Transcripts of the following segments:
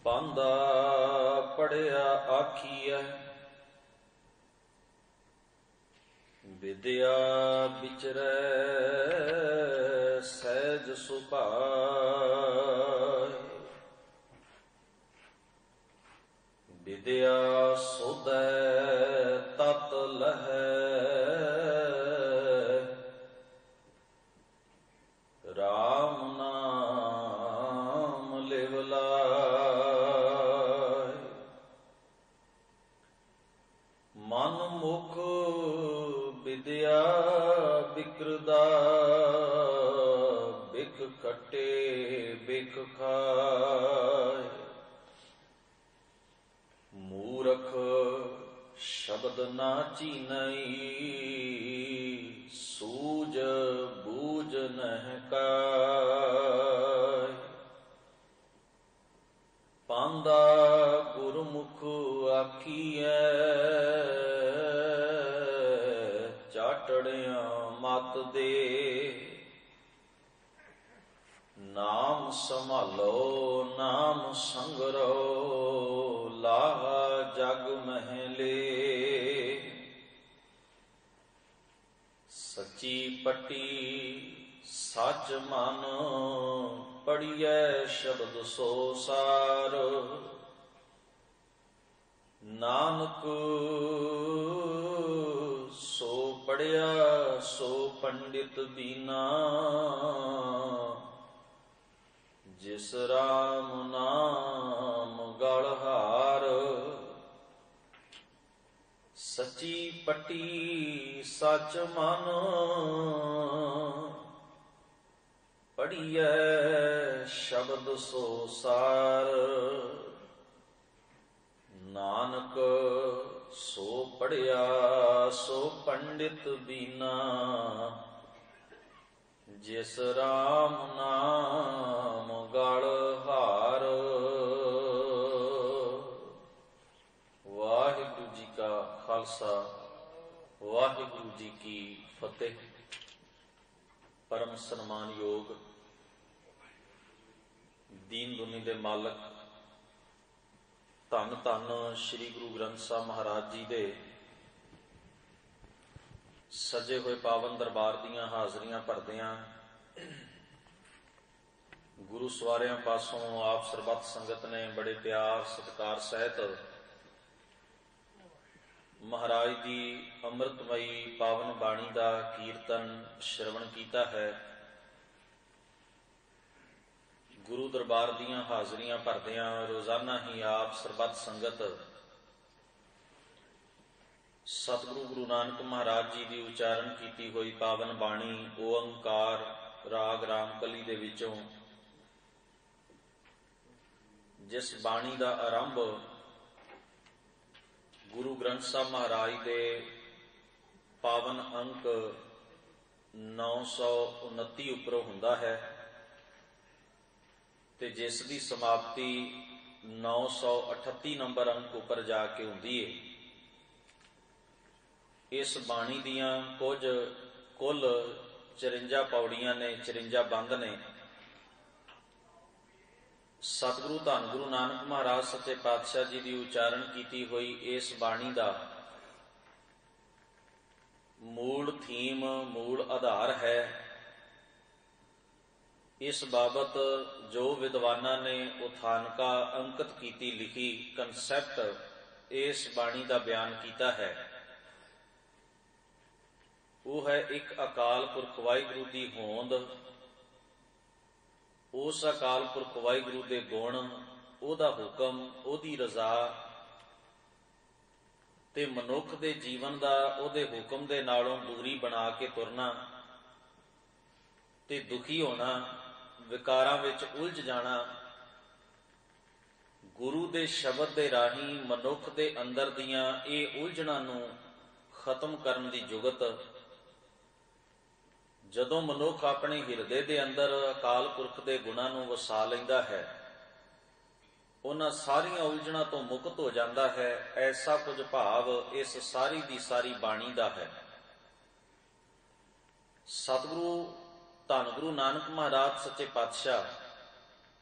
ਪਾਂਦਾ ਪੜਿਆ ਆਖੀਐ, ਵਿਦਿਆ ਵਿਚਰੈ ਸਹਿਜ ਸੁਭਾਇ। ਵਿਦਿਆ ਸੋਧੈ ਤਤ ਲਹੈ, ਰਾਮ ਨਾਮ ਲਿਵ ਲਾਇ। ਮਨ ਮੁਖ ਵਿਦਿਆ ਬਿਕਰਦਾ, ਬਿਖ ਖਟੇ ਬਿਖ ਖਾਇ। ਮੂਰਖ ਸ਼ਬਦ ਨਾ ਚੀਨਈ, ਸੂਝ ਬੂਝ ਨਹਿ ਕਾਇ। ਪਾਂਦਾ ਗੁਰਮੁਖ ਆਖੀਐ, ਚਾਟੜਿਆ ਮਤ ਦੇ। ਨਾਮ ਸੰਭਾਲੋ ਨਾਮ ਸੰਗਰੋ, ਲਾਹਾ ਜਗ ਮਹਿਲੇ। ਸੱਚੀ ਪੱਟੀ ਸੱਚ ਮਨ, ਪੜੀਐ ਸ਼ਬਦ ਸੋ ਸਾਰ। ਨਾਨਕ ਸੋ ਪੜਿਆ ਸੋ ਪੰਡਿਤ ਬੀਨਾ, ਜਿਸ ਰਾਮ ਨਾਮ ਗਲ ਹਾਰ। ਸੱਚੀ ਪੱਟੀ ਸੱਚ ਮਨ, ਪੜੀਐ ਸ਼ਬਦ ਸੋ ਸਾਰ। ਨਾਨਕ ਸੋ ਪੜਿਆ ਸੋ ਪੰਡਿਤ ਬੀਨਾ, ਜਿਸ ਰਾਮ ਨਾਮ ਗਲ ਹਾਰ। ਵਾਹਿਗੁਰੂ ਜੀ ਕਾ ਖਾਲਸਾ, ਵਾਹਿਗੁਰੂ ਜੀ ਕੀ ਫਤਿਹ। ਪਰਮ ਸਨਮਾਨਯੋਗ ਦੀਨ ਦੁਨੀ ਦੇ ਮਾਲਕ ਧੰਨ ਧੰਨ ਸ੍ਰੀ ਗੁਰੂ ਗ੍ਰੰਥ ਸਾਹਿਬ ਮਹਾਰਾਜ ਜੀ ਦੇ ਸਜੇ ਹੋਏ ਪਾਵਨ ਦਰਬਾਰ ਦੀਆਂ ਹਾਜ਼ਰੀਆਂ ਭਰਦਿਆਂ ਗੁਰੂ ਸਵਾਰਿਆਂ ਪਾਸੋਂ ਆਪ ਸਰਬੱਤ ਸੰਗਤ ਨੇ ਬੜੇ ਪਿਆਰ ਸਤਿਕਾਰ ਸਹਿਤ ਮਹਾਰਾਜ ਦੀ ਅੰਮ੍ਰਿਤਮਈ ਪਾਵਨ ਬਾਣੀ ਦਾ ਕੀਰਤਨ ਸ਼ਰਵਣ ਕੀਤਾ ਹੈ। ਗੁਰੂ ਦਰਬਾਰ ਦੀਆਂ ਹਾਜ਼ਰੀਆਂ ਭਰਦਿਆਂ ਰੋਜ਼ਾਨਾ ਹੀ ਆਪ ਸਰਬੱਤ ਸੰਗਤ ਸਤਿਗੁਰੂ ਗੁਰੂ ਨਾਨਕ ਮਹਾਰਾਜ ਜੀ ਦੀ ਉਚਾਰਨ ਕੀਤੀ ਹੋਈ ਪਾਵਨ ਬਾਣੀ ਓੰਕਾਰ ਰਾਗ ਰਾਮਕਲੀ ਦੇ ਵਿੱਚੋਂ ਜਿਸ ਬਾਣੀ ਦਾ ਆਰੰਭ ਗੁਰੂ ਗ੍ਰੰਥ ਸਾਹਿਬ ਮਹਾਰਾਜ ਦੇ ਪਾਵਨ ਅੰਕ 929 ਉੱਪਰੋਂ ਹੁੰਦਾ ਹੈ ਤੇ ਜਿਸ ਦੀ ਸਮਾਪਤੀ 938 ਨੰਬਰ ਅੰਕ ਉੱਪਰ ਜਾ ਕੇ ਹੁੰਦੀ ਹੈ। ਇਸ ਬਾਣੀ ਦੀਆਂ ਕੁੱਲ 54 ਪੌੜੀਆਂ ਨੇ, 54 ਬੰਦ ਨੇ। ਸਤਿਗੁਰੂ ਧੰਨ ਗੁਰੂ ਨਾਨਕ ਮਹਾਰਾਜ ਸੱਚੇ ਪਾਤਸ਼ਾਹ ਜੀ ਦੀ ਉਚਾਰਨ ਕੀਤੀ ਹੋਈ ਇਸ ਬਾਣੀ ਦਾ ਮੂਲ ਥੀਮ, ਮੂਲ ਆਧਾਰ ਹੈ। ਇਸ ਬਾਬਤ ਜੋ ਵਿਦਵਾਨਾਂ ਨੇ ਉਥਾਨਕਾ ਅੰਕਿਤ ਕੀਤੀ ਲਿਖੀ ਕਨਸੈਪਟ ਇਸ ਬਾਣੀ ਦਾ ਬਿਆਨ ਕੀਤਾ ਹੈ, ਉਹ ਹੈ ਇੱਕ ਅਕਾਲ ਪੁਰਖ ਵਾਹਿਗੁਰੂ ਦੀ ਹੋਂਦ, ਉਸ ਅਕਾਲ ਪੁਰਖ ਵਾਹਿਗੁਰੂ ਦੇ ਗੁਣ, ਉਹਦਾ ਹੁਕਮ, ਉਹਦੀ ਰਜ਼ਾ ਤੇ ਮਨੁੱਖ ਦੇ ਜੀਵਨ ਦਾ ਉਹਦੇ ਹੁਕਮ ਦੇ ਨਾਲੋਂ ਦੂਰੀ ਬਣਾ ਕੇ ਤੁਰਨਾ ਤੇ ਦੁਖੀ ਹੋਣਾ, ਵਿਕਾਰਾਂ ਵਿੱਚ ਉਲਝ ਜਾਣਾ। ਗੁਰੂ ਦੇ ਸ਼ਬਦ ਦੇ ਰਾਹੀਂ ਮਨੁੱਖ ਦੇ ਅੰਦਰ ਦੀਆਂ ਇਹ ਉਲਝਣਾਂ ਨੂੰ ਖਤਮ ਕਰਨ ਦੀ ਜੁਗਤ ਜਦੋਂ ਮਨੁੱਖ ਆਪਣੇ ਹਿਰਦੇ ਦੇ ਅੰਦਰ ਅਕਾਲ ਪੁਰਖ ਦੇ ਗੁਣਾਂ ਨੂੰ ਵਸਾ ਲੈਂਦਾ ਹੈ, ਉਹਨਾਂ ਸਾਰੀਆਂ ਉਲਝਣਾਂ ਤੋਂ ਮੁਕਤ ਹੋ ਜਾਂਦਾ ਹੈ। ਐਸਾ ਕੁਝ ਭਾਵ ਇਸ ਸਾਰੀ ਦੀ ਸਾਰੀ ਬਾਣੀ ਦਾ ਹੈ। ਸਤਿਗੁਰੂ ਧੰਨ ਗੁਰੂ ਨਾਨਕ ਮਹਾਰਾਜ ਸੱਚੇ ਪਾਤਸ਼ਾਹ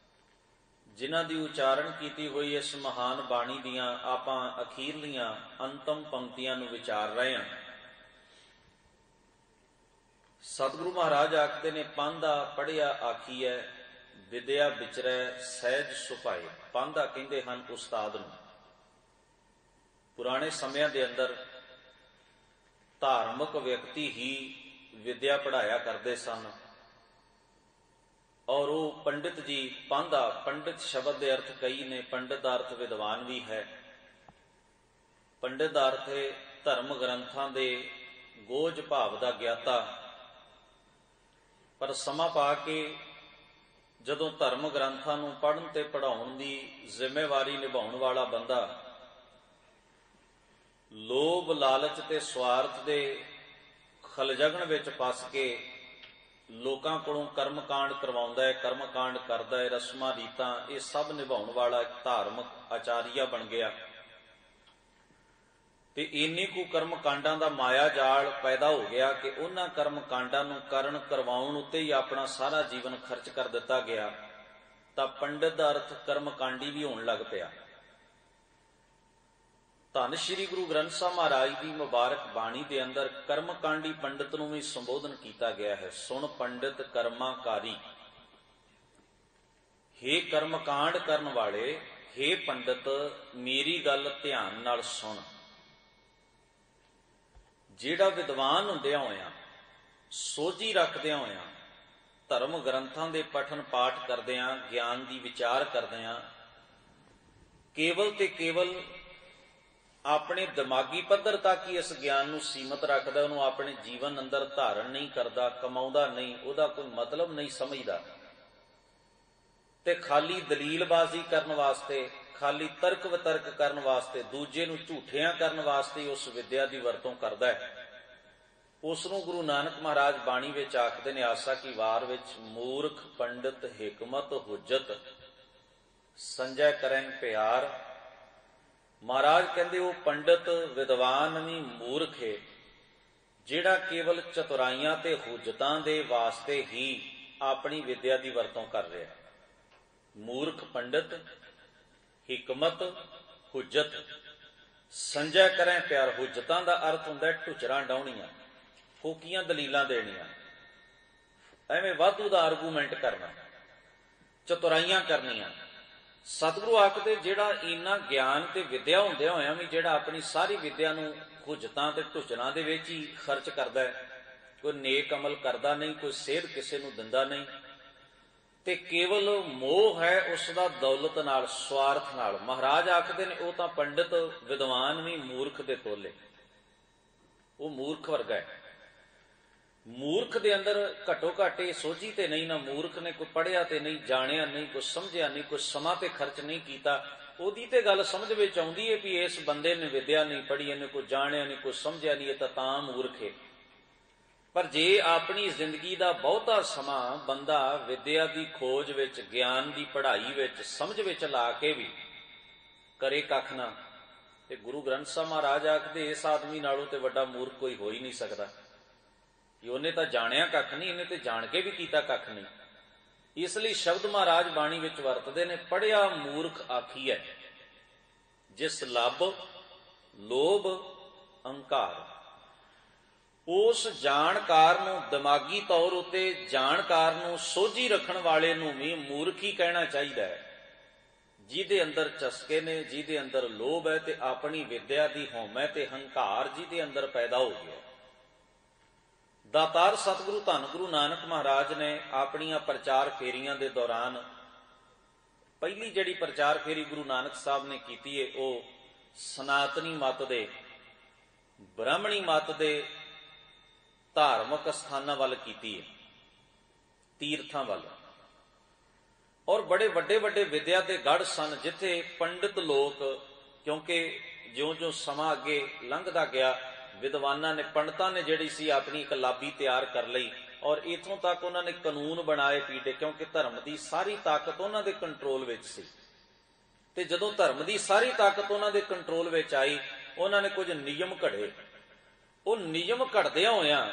ਜਿਨ੍ਹਾਂ ਦੀ ਉਚਾਰਨ ਕੀਤੀ ਹੋਈ ਇਸ ਮਹਾਨ ਬਾਣੀ ਦੀਆਂ ਆਪਾਂ ਅਖੀਰਲੀਆਂ ਅੰਤਮ ਪੰਕਤੀਆਂ ਨੂੰ ਵਿਚਾਰ ਰਹੇ ਹਾਂ। ਸਤਿਗੁਰੂ ਮਹਾਰਾਜ ਆਖਦੇ ਨੇ, ਪਾਂਧਾ ਪੜ੍ਹਿਆ ਆਖੀਐ, ਵਿਦਿਆ ਵਿਚਰੈ ਸਹਿਜ ਸੁਭਾਏ। ਪਾਂਧਾ ਕਹਿੰਦੇ ਹਨ ਉਸਤਾਦ ਨੂੰ। ਪੁਰਾਣੇ ਸਮਿਆਂ ਦੇ ਅੰਦਰ ਧਾਰਮਿਕ ਵਿਅਕਤੀ ਹੀ ਵਿਦਿਆ ਪੜ੍ਹਾਇਆ ਕਰਦੇ ਸਨ, ਔਰ ਉਹ ਪੰਡਿਤ ਜੀ ਪਾਂਧਾ, ਪੰਡਿਤ ਸ਼ਬਦ ਦੇ ਅਰਥ ਕਈ ਨੇ। ਪੰਡਿਤ ਦਾ ਅਰਥ ਵਿਦਵਾਨ ਵੀ ਹੈ। ਪੰਡਿਤ ਦਾ ਅਰਥ ਹੈ ਧਰਮ ਗ੍ਰੰਥਾਂ ਦੇ ਗੋਝ ਭਾਵ ਦਾ ਗਿਆਤਾ। ਪਰ ਸਮਾਂ ਪਾ ਕੇ ਜਦੋਂ ਧਰਮ ਗ੍ਰੰਥਾਂ ਨੂੰ ਪੜ੍ਹਨ ਤੇ ਪੜ੍ਹਾਉਣ ਦੀ ਜ਼ਿੰਮੇਵਾਰੀ ਨਿਭਾਉਣ ਵਾਲਾ ਬੰਦਾ ਲੋਭ ਲਾਲਚ ਤੇ ਸਵਾਰਥ ਦੇ ਖਲਜਗਣ ਵਿੱਚ ਫਸ ਕੇ ਲੋਕਾਂ ਕੋਲੋਂ ਕਰਮਕਾਂਡ ਕਰਵਾਉਂਦਾ ਹੈ, ਕਰਮਕਾਂਡ ਕਰਦਾ ਹੈ, ਰਸਮਾਂ ਰੀਤਾਂ ਇਹ ਸਭ ਨਿਭਾਉਣ ਵਾਲਾ ਇੱਕ ਧਾਰਮਿਕ ਆਚਾਰੀਆ ਬਣ ਗਿਆ। ਤੇ ਇੰਨੀ ਕੁ ਕਰਮ ਕਾਂਡਾਂ ਦਾ ਮਾਇਆ ਜਾਲ ਪੈਦਾ ਹੋ ਗਿਆ ਕਿ ਉਹਨਾਂ ਕਰਮ ਕਾਂਡਾਂ ਨੂੰ ਕਰਨ ਕਰਵਾਉਣ ਉੱਤੇ ਹੀ ਆਪਣਾ ਸਾਰਾ ਜੀਵਨ ਖਰਚ ਕਰ ਦਿੱਤਾ ਗਿਆ। ਤਾਂ ਪੰਡਿਤ ਦਾ ਅਰਥ ਕਰਮ ਕਾਂਡੀ ਵੀ ਹੋਣ ਲੱਗ ਪਿਆ। ਧੰਨ ਸ਼੍ਰੀ ਗੁਰੂ ਗ੍ਰੰਥ ਸਾਹਿਬ ਮਹਾਰਾਜ ਦੀ ਮੁਬਾਰਕ ਬਾਣੀ ਦੇ ਅੰਦਰ ਕਰਮ ਕਾਂਡੀ ਪੰਡਿਤ ਨੂੰ ਵੀ ਸੰਬੋਧਨ ਕੀਤਾ ਗਿਆ ਹੈ। ਸੁਣ ਪੰਡਿਤ ਕਰਮਾਕਾਰੀ। ਹੇ ਕਰਮ ਕਾਂਡ ਕਰਨ ਵਾਲੇ, ਹੇ ਪੰਡਿਤ ਮੇਰੀ ਗੱਲ ਧਿਆਨ ਨਾਲ ਸੁਣ। ਜਿਹੜਾ ਵਿਦਵਾਨ ਹੁੰਦਿਆਂ ਹੋਇਆਂ, ਸੋਝੀ ਰੱਖਦਿਆਂ ਹੋਇਆਂ, ਧਰਮ ਗ੍ਰੰਥਾਂ ਦੇ ਪਠਨ ਪਾਠ ਕਰਦਿਆਂ, ਗਿਆਨ ਦੀ ਵਿਚਾਰ ਕਰਦਿਆਂ ਕੇਵਲ ਤੇ ਕੇਵਲ ਆਪਣੇ ਦਿਮਾਗੀ ਪੱਧਰ ਤੱਕ ਹੀ ਇਸ ਗਿਆਨ ਨੂੰ ਸੀਮਤ ਰੱਖਦਾ, ਉਹਨੂੰ ਆਪਣੇ ਜੀਵਨ ਅੰਦਰ ਧਾਰਨ ਨਹੀਂ ਕਰਦਾ, ਕਮਾਉਂਦਾ ਨਹੀਂ, ਉਹਦਾ ਕੋਈ ਮਤਲਬ ਨਹੀਂ ਸਮਝਦਾ, ਤੇ ਖਾਲੀ ਦਲੀਲਬਾਜ਼ੀ ਕਰਨ ਵਾਸਤੇ, ਖਾਲੀ ਤਰਕ ਵਿਤਰਕ ਕਰਨ ਵਾਸਤੇ, ਦੂਜੇ ਨੂੰ ਝੂਠਿਆਂ ਕਰਨ ਵਾਸਤੇ ਉਸ ਵਿਦਿਆ ਦੀ ਵਰਤੋਂ ਕਰਦਾ ਹੈ, ਉਸ ਨੂੰ ਗੁਰੂ ਨਾਨਕ ਮਹਾਰਾਜ ਬਾਣੀ ਵਿੱਚ ਆਖਦੇ ਨੇ ਆਸਾ ਕੀ ਵਾਰ ਵਿੱਚ, ਮੂਰਖ ਪੰਡਿਤ ਹਿਕਮਤ ਹੁਜਤ ਸੰਜੈ ਕਰੈ ਪਿਆਰ। ਮਹਾਰਾਜ ਕਹਿੰਦੇ ਉਹ ਪੰਡਿਤ ਵਿਦਵਾਨ ਵੀ ਮੂਰਖ ਹੈ ਜਿਹੜਾ ਕੇਵਲ ਚਤੁਰਾਈਆਂ ਤੇ ਹੁਜਤਾਂ ਦੇ ਵਾਸਤੇ ਹੀ ਆਪਣੀ ਵਿਦਿਆ ਦੀ ਵਰਤੋਂ ਕਰ ਰਿਹਾ। ਮੂਰਖ ਪੰਡਿਤ ਹਿਕਮਤ ਹੁਜਤ ਸੰਜੈ ਕਰੈ ਪਿਆਰ। ਹੁਜਤਾਂ ਦਾ ਅਰਥ ਹੁੰਦਾ ਢੁਚਰਾਂ ਡਾਉਣੀਆਂ, ਫੋਕੀਆਂ ਦਲੀਲਾਂ ਦੇਣੀਆਂ, ਐਵੇਂ ਵਾਧੂ ਦਾ ਆਰਗੂਮੈਂਟ ਕਰਨਾ, ਚਤੁਰਾਈਆਂ ਕਰਨੀਆਂ। ਸਤਿਗੁਰੂ ਆਖਦੇ ਜਿਹੜਾ ਇੰਨਾ ਗਿਆਨ ਤੇ ਵਿਦਿਆ ਹੁੰਦਿਆਂ ਹੋਇਆਂ ਵੀ ਜਿਹੜਾ ਆਪਣੀ ਸਾਰੀ ਵਿਦਿਆ ਨੂੰ ਹੁਜਤਾਂ ਤੇ ਢੁਚਰਾਂ ਦੇ ਵਿੱਚ ਹੀ ਖਰਚ ਕਰਦਾ ਹੈ, ਕੋਈ ਨੇਕ ਅਮਲ ਕਰਦਾ ਨਹੀਂ, ਕੋਈ ਸੇਧ ਕਿਸੇ ਨੂੰ ਦਿੰਦਾ ਨਹੀਂ, ਤੇ ਕੇਵਲ ਮੋਹ ਹੈ ਉਸ ਦਾ ਦੌਲਤ ਨਾਲ, ਸਵਾਰਥ ਨਾਲ। ਮਹਾਰਾਜ ਆਖਦੇ ਨੇ ਉਹ ਤਾਂ ਪੰਡਿਤ ਵਿਦਵਾਨ ਵੀ ਮੂਰਖ ਦੇ ਤੋਲੇ, ਉਹ ਮੂਰਖ ਵਰਗਾ ਹੈ। ਮੂਰਖ ਦੇ ਅੰਦਰ ਘੱਟੋ ਘੱਟ ਇਹ ਸੋਝੀ ਤੇ ਨਹੀਂ ਨਾ, ਮੂਰਖ ਨੇ ਕੋਈ ਪੜ੍ਹਿਆ ਤੇ ਨਹੀਂ, ਜਾਣਿਆ ਨਹੀਂ, ਕੁਛ ਸਮਝਿਆ ਨਹੀਂ, ਕੁਛ ਸਮਾਂ ਤੇ ਖਰਚ ਨਹੀਂ ਕੀਤਾ। ਉਹਦੀ ਤੇ ਗੱਲ ਸਮਝ ਵਿੱਚ ਆਉਂਦੀ ਹੈ ਵੀ ਇਸ ਬੰਦੇ ਨੇ ਵਿਦਿਆ ਨਹੀਂ ਪੜ੍ਹੀ, ਇਹਨੇ ਕੋਈ ਜਾਣਿਆ ਨਹੀਂ, ਕੁਛ ਸਮਝਿਆ ਨਹੀਂ, ਇਹ ਤਾਂ ਮੂਰਖ ਹੈ। ਪਰ ਜੇ ਆਪਣੀ ਜ਼ਿੰਦਗੀ ਦਾ ਬਹੁਤਾ ਸਮਾਂ ਬੰਦਾ ਵਿਦਿਆ ਦੀ ਖੋਜ ਵਿੱਚ, ਗਿਆਨ ਦੀ ਪੜ੍ਹਾਈ ਵਿੱਚ, ਸਮਝ ਵਿੱਚ ਲਾ ਕੇ ਵੀ ਕਰੇ ਕੱਖ ਨਾ, ਤੇ ਗੁਰੂ ਗ੍ਰੰਥ ਸਾਹਿਬ ਮਹਾਰਾਜ ਆਖਦੇ ਇਸ ਆਦਮੀ ਨਾਲੋਂ ਤੇ ਵੱਡਾ ਮੂਰਖ ਕੋਈ ਹੋ ਹੀ ਨਹੀਂ ਸਕਦਾ। ਕਿ ਉਹਨੇ ਤਾਂ ਜਾਣਿਆ ਕੱਖ ਨਹੀਂ, ਇਹਨੇ ਤੇ ਜਾਣ ਕੇ ਵੀ ਕੀਤਾ ਕੱਖ ਨਹੀਂ। ਇਸ ਲਈ ਸ਼ਬਦ ਮਹਾਰਾਜ ਬਾਣੀ ਵਿੱਚ ਵਰਤਦੇ ਨੇ, ਪੜ੍ਹਿਆ ਮੂਰਖ ਆਖੀਐ ਜਿਸ ਲੱਭ ਲੋਭ ਅਹੰਕਾਰ। ਉਸ ਜਾਣਕਾਰ ਨੂੰ, ਦਿਮਾਗੀ ਤੌਰ ਉੱਤੇ ਜਾਣਕਾਰ ਨੂੰ, ਸੋਝੀ ਰੱਖਣ ਵਾਲੇ ਨੂੰ ਵੀ ਮੂਰਖ ਹੀ ਕਹਿਣਾ ਚਾਹੀਦਾ ਹੈ, ਜਿਹਦੇ ਅੰਦਰ ਚਸਕੇ ਨੇ, ਜਿਹਦੇ ਅੰਦਰ ਲੋਭ ਹੈ, ਤੇ ਆਪਣੀ ਵਿਦਿਆ ਦੀ ਹਉਮੈ ਤੇ ਹੰਕਾਰ ਜਿਹਦੇ ਅੰਦਰ ਪੈਦਾ ਹੋ ਗਿਆ। ਦਾਤਾਰ ਸਤਿਗੁਰੂ ਧੰਨ ਗੁਰੂ ਨਾਨਕ ਮਹਾਰਾਜ ਨੇ ਆਪਣੀਆਂ ਪ੍ਰਚਾਰ ਫੇਰੀਆਂ ਦੇ ਦੌਰਾਨ ਪਹਿਲੀ ਜਿਹੜੀ ਪ੍ਰਚਾਰ ਫੇਰੀ ਗੁਰੂ ਨਾਨਕ ਸਾਹਿਬ ਨੇ ਕੀਤੀ ਹੈ ਉਹ ਸਨਾਤਨੀ ਮਤ ਦੇ, ਬ੍ਰਾਹਮਣੀ ਮਤ ਦੇ ਧਾਰਮਿਕ ਸਥਾਨਾਂ ਵੱਲ ਕੀਤੀ ਹੈ, ਤੀਰਥਾਂ ਵੱਲ। ਔਰ ਬੜੇ ਵੱਡੇ ਵੱਡੇ ਵਿਦਿਆ ਦੇ ਗੜ੍ਹ ਸਨ ਜਿੱਥੇ ਪੰਡਿਤ ਲੋਕ, ਕਿਉਂਕਿ ਜਿਉਂ-ਜਿਉਂ ਸਮਾਂ ਅੱਗੇ ਲੰਘਦਾ ਗਿਆ, ਵਿਦਵਾਨਾਂ ਨੇ, ਪੰਡਤਾਂ ਨੇ ਜਿਹੜੀ ਸੀ ਆਪਣੀ ਇੱਕ ਲਾਬੀ ਤਿਆਰ ਕਰ ਲਈ, ਔਰ ਇਥੋਂ ਤੱਕ ਉਹਨਾਂ ਨੇ ਕਾਨੂੰਨ ਬਣਾਏ ਪੀੜੇ, ਕਿਉਂਕਿ ਧਰਮ ਦੀ ਸਾਰੀ ਤਾਕਤ ਉਹਨਾਂ ਦੇ ਕੰਟਰੋਲ ਵਿੱਚ ਸੀ। ਤੇ ਜਦੋਂ ਧਰਮ ਦੀ ਸਾਰੀ ਤਾਕਤ ਉਹਨਾਂ ਦੇ ਕੰਟਰੋਲ ਵਿੱਚ ਆਈ, ਉਹਨਾਂ ਨੇ ਕੁਝ ਨਿਯਮ ਘੜੇ। ਉਹ ਨਿਯਮ ਘੜਦਿਆਂ ਹੋਇਆਂ